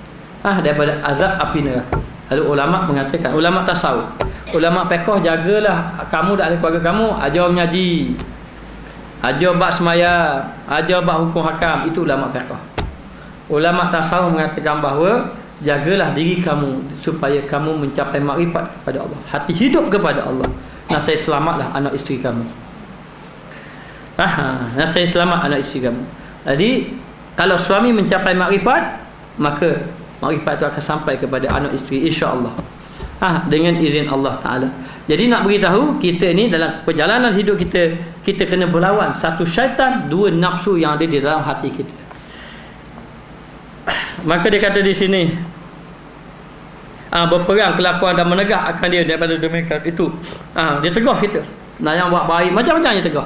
daripada azab api neraka. Lalu ulama mengatakan, ulama tasawuf, ulama fiqh, jagalah kamu dan ahli keluarga kamu, ajar mengaji, ajar bab semaya, ajar bab hukum hakam. Itu ulama fiqh. Ulama tasawuf mengatakan bahawa jagalah diri kamu supaya kamu mencapai makrifat kepada Allah, hati hidup kepada Allah. Nasai selamatlah anak isteri kamu. Nasai selamat anak isteri kamu. Jadi kalau suami mencapai makrifat, maka makrifat itu akan sampai kepada anak isteri, insya-Allah. Dengan izin Allah Taala. Jadi nak beritahu kita ni dalam perjalanan hidup kita kena berlawan satu syaitan, dua nafsu yang ada di dalam hati kita. Maka dia kata di sini, berperang kelakuan dan menegak akan dia daripada demikian itu. Dia tegah kita. Nah, yang buat baik macam-macam dia tegah.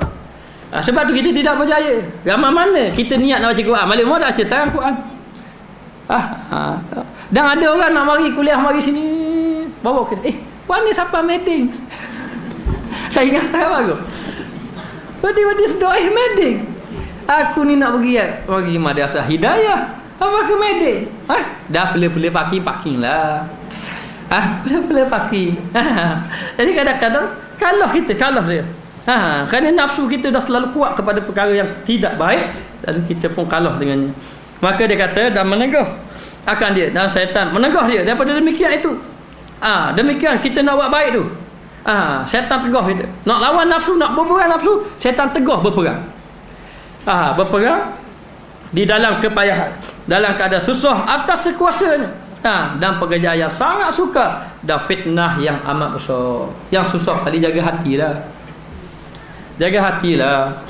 Sebab tu kita tidak berjaya. Ramai mana kita niat nak baca Quran, malam mau dah cerita Quran. Dan ada orang nak mari kuliah mari sini bawa kita. Puan ni siapa meeting? Saya ingat tak bagus. Tiba-tiba sedar meeting. Aku ni nak pergi madrasah hidayah. Apa ke meeting? Dah pele-pele parking lah. Pele-pele parking. Jadi kadang-kadang kalah dia. Kerana nafsu kita dah selalu kuat kepada perkara yang tidak baik, lalu kita pun kalah dengannya. Maka dia kata dan menegah akan dia, dan syaitan menegah dia daripada demikian itu. Demikian kita nak buat baik tu. Syaitan tegah kita. Nak lawan nafsu, nak berperang nafsu, syaitan tegah berperang. Berperang di dalam kepayahan, dalam keadaan susah atas sekuasanya. Dan pekerjaan yang sangat suka dan fitnah yang amat besar. Yang susah kali jaga hatilah. Jaga hatilah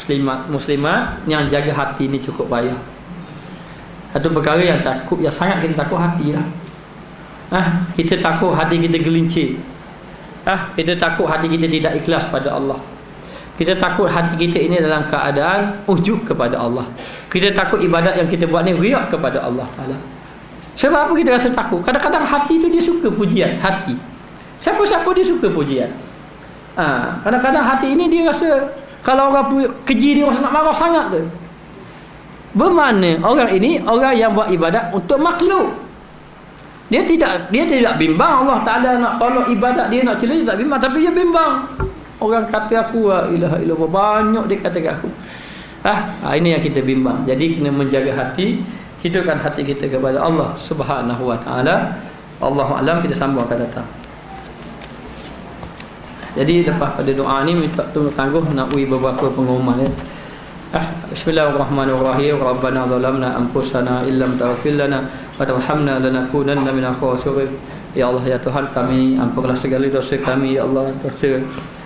muslimat yang jaga hati ni cukup payah. Satu perkara yang sangat kita takut hatilah. Kita takut hati kita gelincir. Kita takut hati kita tidak ikhlas pada Allah. Kita takut hati kita ini dalam keadaan ujub kepada Allah. Kita takut ibadat yang kita buat ni riak kepada Allah Taala. Sebab apa kita rasa takut? Kadang-kadang hati tu dia suka pujian. Hati siapa-siapa dia suka pujian. Kadang-kadang hati ini dia rasa kalau orang keji dia rasa nak marah sangat tu. Bermakna orang ini orang yang buat ibadat untuk makhluk. Dia tidak bimbang Allah Taala nak tolak ibadat dia, nak celak dia tak bimbang, tapi dia bimbang. Orang kata aku la ilaha illallah, banyak dia kata kat aku. Ini yang kita bimbang. Jadi kena menjaga hati, hidupkan hati kita kepada Allah Subhanahu wa taala. Allahu a'lam. Kita sambung akan datang. Jadi lepas pada doa ni minta tangguh nak uji beberapa pengumuman ya. Bismillahirrahmanirrahim. Rabbana zalamna anfusana illam taghfir lana wa tarhamna lanakunanna minal khasirin. Ya Allah ya Tuhan kami, ampunkanlah segala dosa kami ya Allah, dosa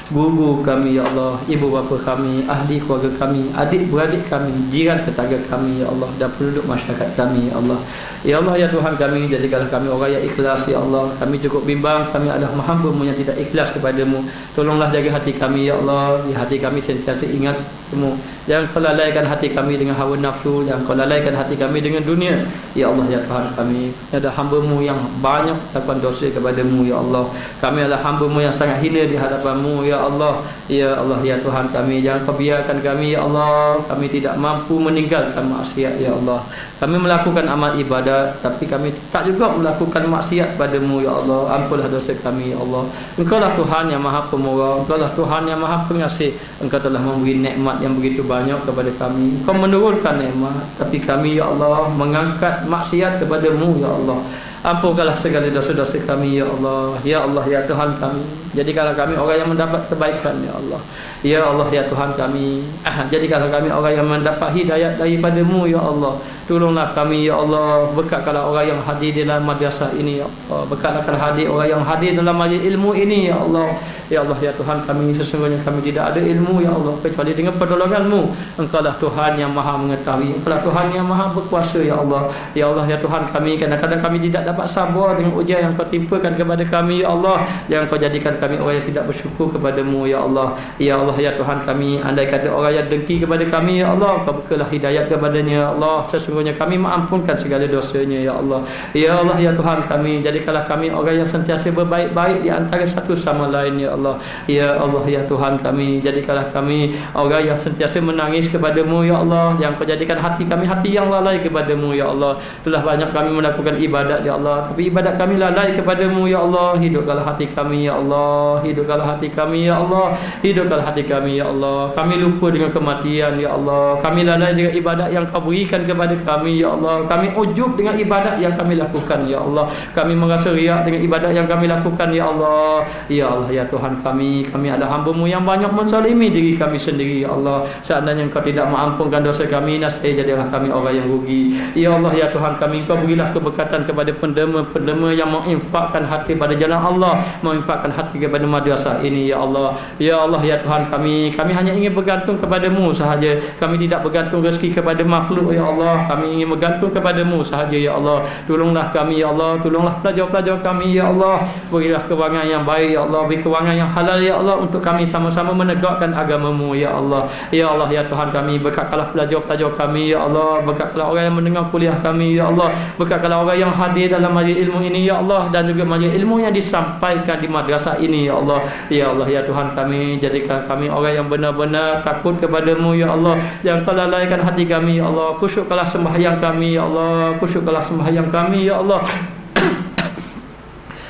guru kami ya Allah, ibu bapa kami, ahli keluarga kami, adik-beradik kami, jiran tetangga kami ya Allah, dan penduduk masyarakat kami ya Allah. Ya Allah ya Tuhan kami, jadikanlah kami orang yang ikhlas ya Allah. Kami cukup bimbang, kami adalah hamba-Mu yang tidak ikhlas kepadamu. Tolonglah jaga hati kami ya Allah. Di hati kami sentiasa ingat Mu. Jangan kau lalaikan hati kami dengan hawa nafsu, jangan kau lalaikan hati kami dengan dunia. Ya Allah ya Tuhan kami, ada hamba-Mu yang banyak melakukan dosa kepadamu ya Allah. Kami adalah hamba-Mu yang sangat hina di hadapan-Mu ya Allah. Ya Allah ya Tuhan kami, jangan kau biarkan kami ya Allah. Kami tidak mampu meninggalkan maksiat ya Allah. Kami melakukan amal ibadat, tapi kami tak juga melakukan maksiat padamu ya Allah. Ampunlah dosa kami ya Allah. Engkau lah Tuhan yang maha pemurah, Engkau lah Tuhan yang maha pengasih. Engkau telah memberi nikmat yang begitu banyak kepada kami. Engkau menurunkan nikmat, tapi kami ya Allah mengangkat maksiat kepadamu ya Allah. Ampunkanlah segala dosa-dosa kami ya Allah. Ya Allah ya Tuhan kami, jadikanlah kami orang yang mendapat kebaikan ya Allah. Ya Allah ya Tuhan kami, jadikanlah kami orang yang mendapat hidayat daripada-Mu ya Allah. Tolonglah kami ya Allah, berkatkanlah orang yang hadir dalam madrasah ini ya Allah. Berkatkanlah hadir orang yang hadir dalam majlis ilmu ini ya Allah. Ya Allah ya Tuhan kami, sesungguhnya kami tidak ada ilmu ya Allah kecuali dengan pertolongan-Mu. Engkau lah Tuhan yang maha mengetahui, Engkau lah Tuhan yang maha berkuasa ya Allah. Ya Allah ya Tuhan kami, kadang-kadang kami tidak dapat sabar dengan ujian yang Kau timpakan kepada kami ya Allah. Yang Kau jadikan kami orang yang tidak bersyukur kepada-Mu ya Allah. Ya Allah ya Tuhan kami, andai kata orang yang dengki kepada kami ya Allah, Kau berikanlah hidayat kepadanya ya Allah. Sesungguhnya kami mengampunkan segala dosanya ya Allah. Ya Allah ya Tuhan kami, jadikanlah kami orang yang sentiasa berbaik-baik di antara satu sama lain ya Allah. Ya Allah ya Tuhan kami, jadikanlah kami orang yang sentiasa menangis kepada-Mu ya Allah. Yang Kau jadikan hati kami hati yang lalai kepada-Mu ya Allah. Telah banyak kami melakukan ibadat ya Allah, tapi ibadat kami lalai kepada-Mu ya Allah. Hidupkanlah hati kami ya Allah. Hidupkanlah hati kami ya Allah. Hidupkanlah hati kami ya Allah. Kami lupa dengan kematian ya Allah. Kami lalai dengan ibadat yang Kau berikan kepada kami ya Allah. Kami ujub dengan ibadat yang kami lakukan ya Allah. Kami merasa riak dengan ibadat yang kami lakukan ya Allah. Ya Allah ya Tuhan kami adalah hamba-Mu yang banyak menzalimi diri kami sendiri ya Allah. Seandainya Engkau tidak mengampunkan dosa kami, nasib jadilah kami orang yang rugi. Ya Allah ya Tuhan kami, Engkau berilah keberkatan kepada pendema-pendema yang menginfakkan hati pada jalan Allah, menginfakkan hati kepada madrasah ini ya Allah. Ya Allah ya Tuhan kami hanya ingin bergantung kepadamu sahaja. Kami tidak bergantung rezeki kepada makhluk ya Allah. Kami ingin bergantung kepadamu sahaja ya Allah. Tolonglah kami ya Allah, tolonglah pelajar-pelajar kami ya Allah. Berilah kewangan yang baik ya Allah, beri kewangan yang halal ya Allah untuk kami sama-sama menegakkan agamamu ya Allah. Ya Allah ya Tuhan kami, berkatkanlah pelajar-pelajar kami ya Allah, berkatkanlah orang yang mendengar kuliah kami ya Allah, berkatkanlah orang yang hadir dalam majlis ilmu ini ya Allah, dan juga majlis ilmu yang disampaikan di madrasah ini ya Allah. Ya Allah ya Tuhan kami, jadikan kami orang yang benar-benar takut kepadamu ya Allah. Jangan kau lalaikan hati kami ya Allah. Khusyukkanlah sembahyang kami ya Allah, khusyukkanlah sembahyang kami ya Allah.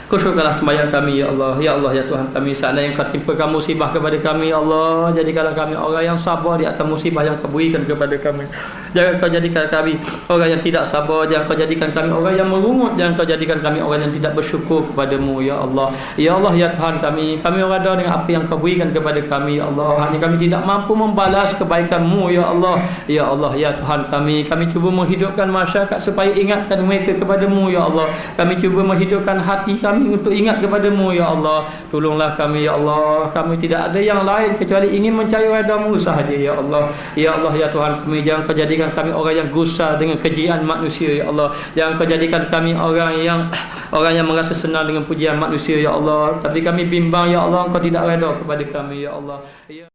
Khusyukkanlah sembahyang kami ya Allah. Ya Allah ya Tuhan kami, seandainya Engkau timpakan musibah kepada kami ya Allah, jadikanlah kami orang yang sabar di atas musibah yang Kau berikan kepada kami. Jangan Kau jadikan kami orang yang tidak sabar, jangan Kau jadikan kami orang yang merungut, jangan Kau jadikan kami orang yang tidak bersyukur kepadamu ya Allah. Ya Allah ya Tuhan kami berada dengan apa yang Kau berikan kepada kami ya Allah. Hanya kami tidak mampu membalas kebaikan-Mu ya Allah. Ya Allah ya Tuhan kami cuba menghidupkan masyarakat supaya ingatkan mereka kepadamu ya Allah. Kami cuba menghidupkan hati kami untuk ingat kepadamu ya Allah. Tolonglah kami ya Allah. Kami tidak ada yang lain kecuali ingin mencari redha-Mu sahaja ya Allah. Ya Allah ya Tuhan kami, jangan Kau jadikan kami orang yang gusar dengan kejian manusia ya Allah. Jangan Kau jadikan kami orang yang merasa senang dengan pujian manusia ya Allah. Tapi kami bimbang ya Allah, Engkau tidak redha kepada kami ya Allah. Ya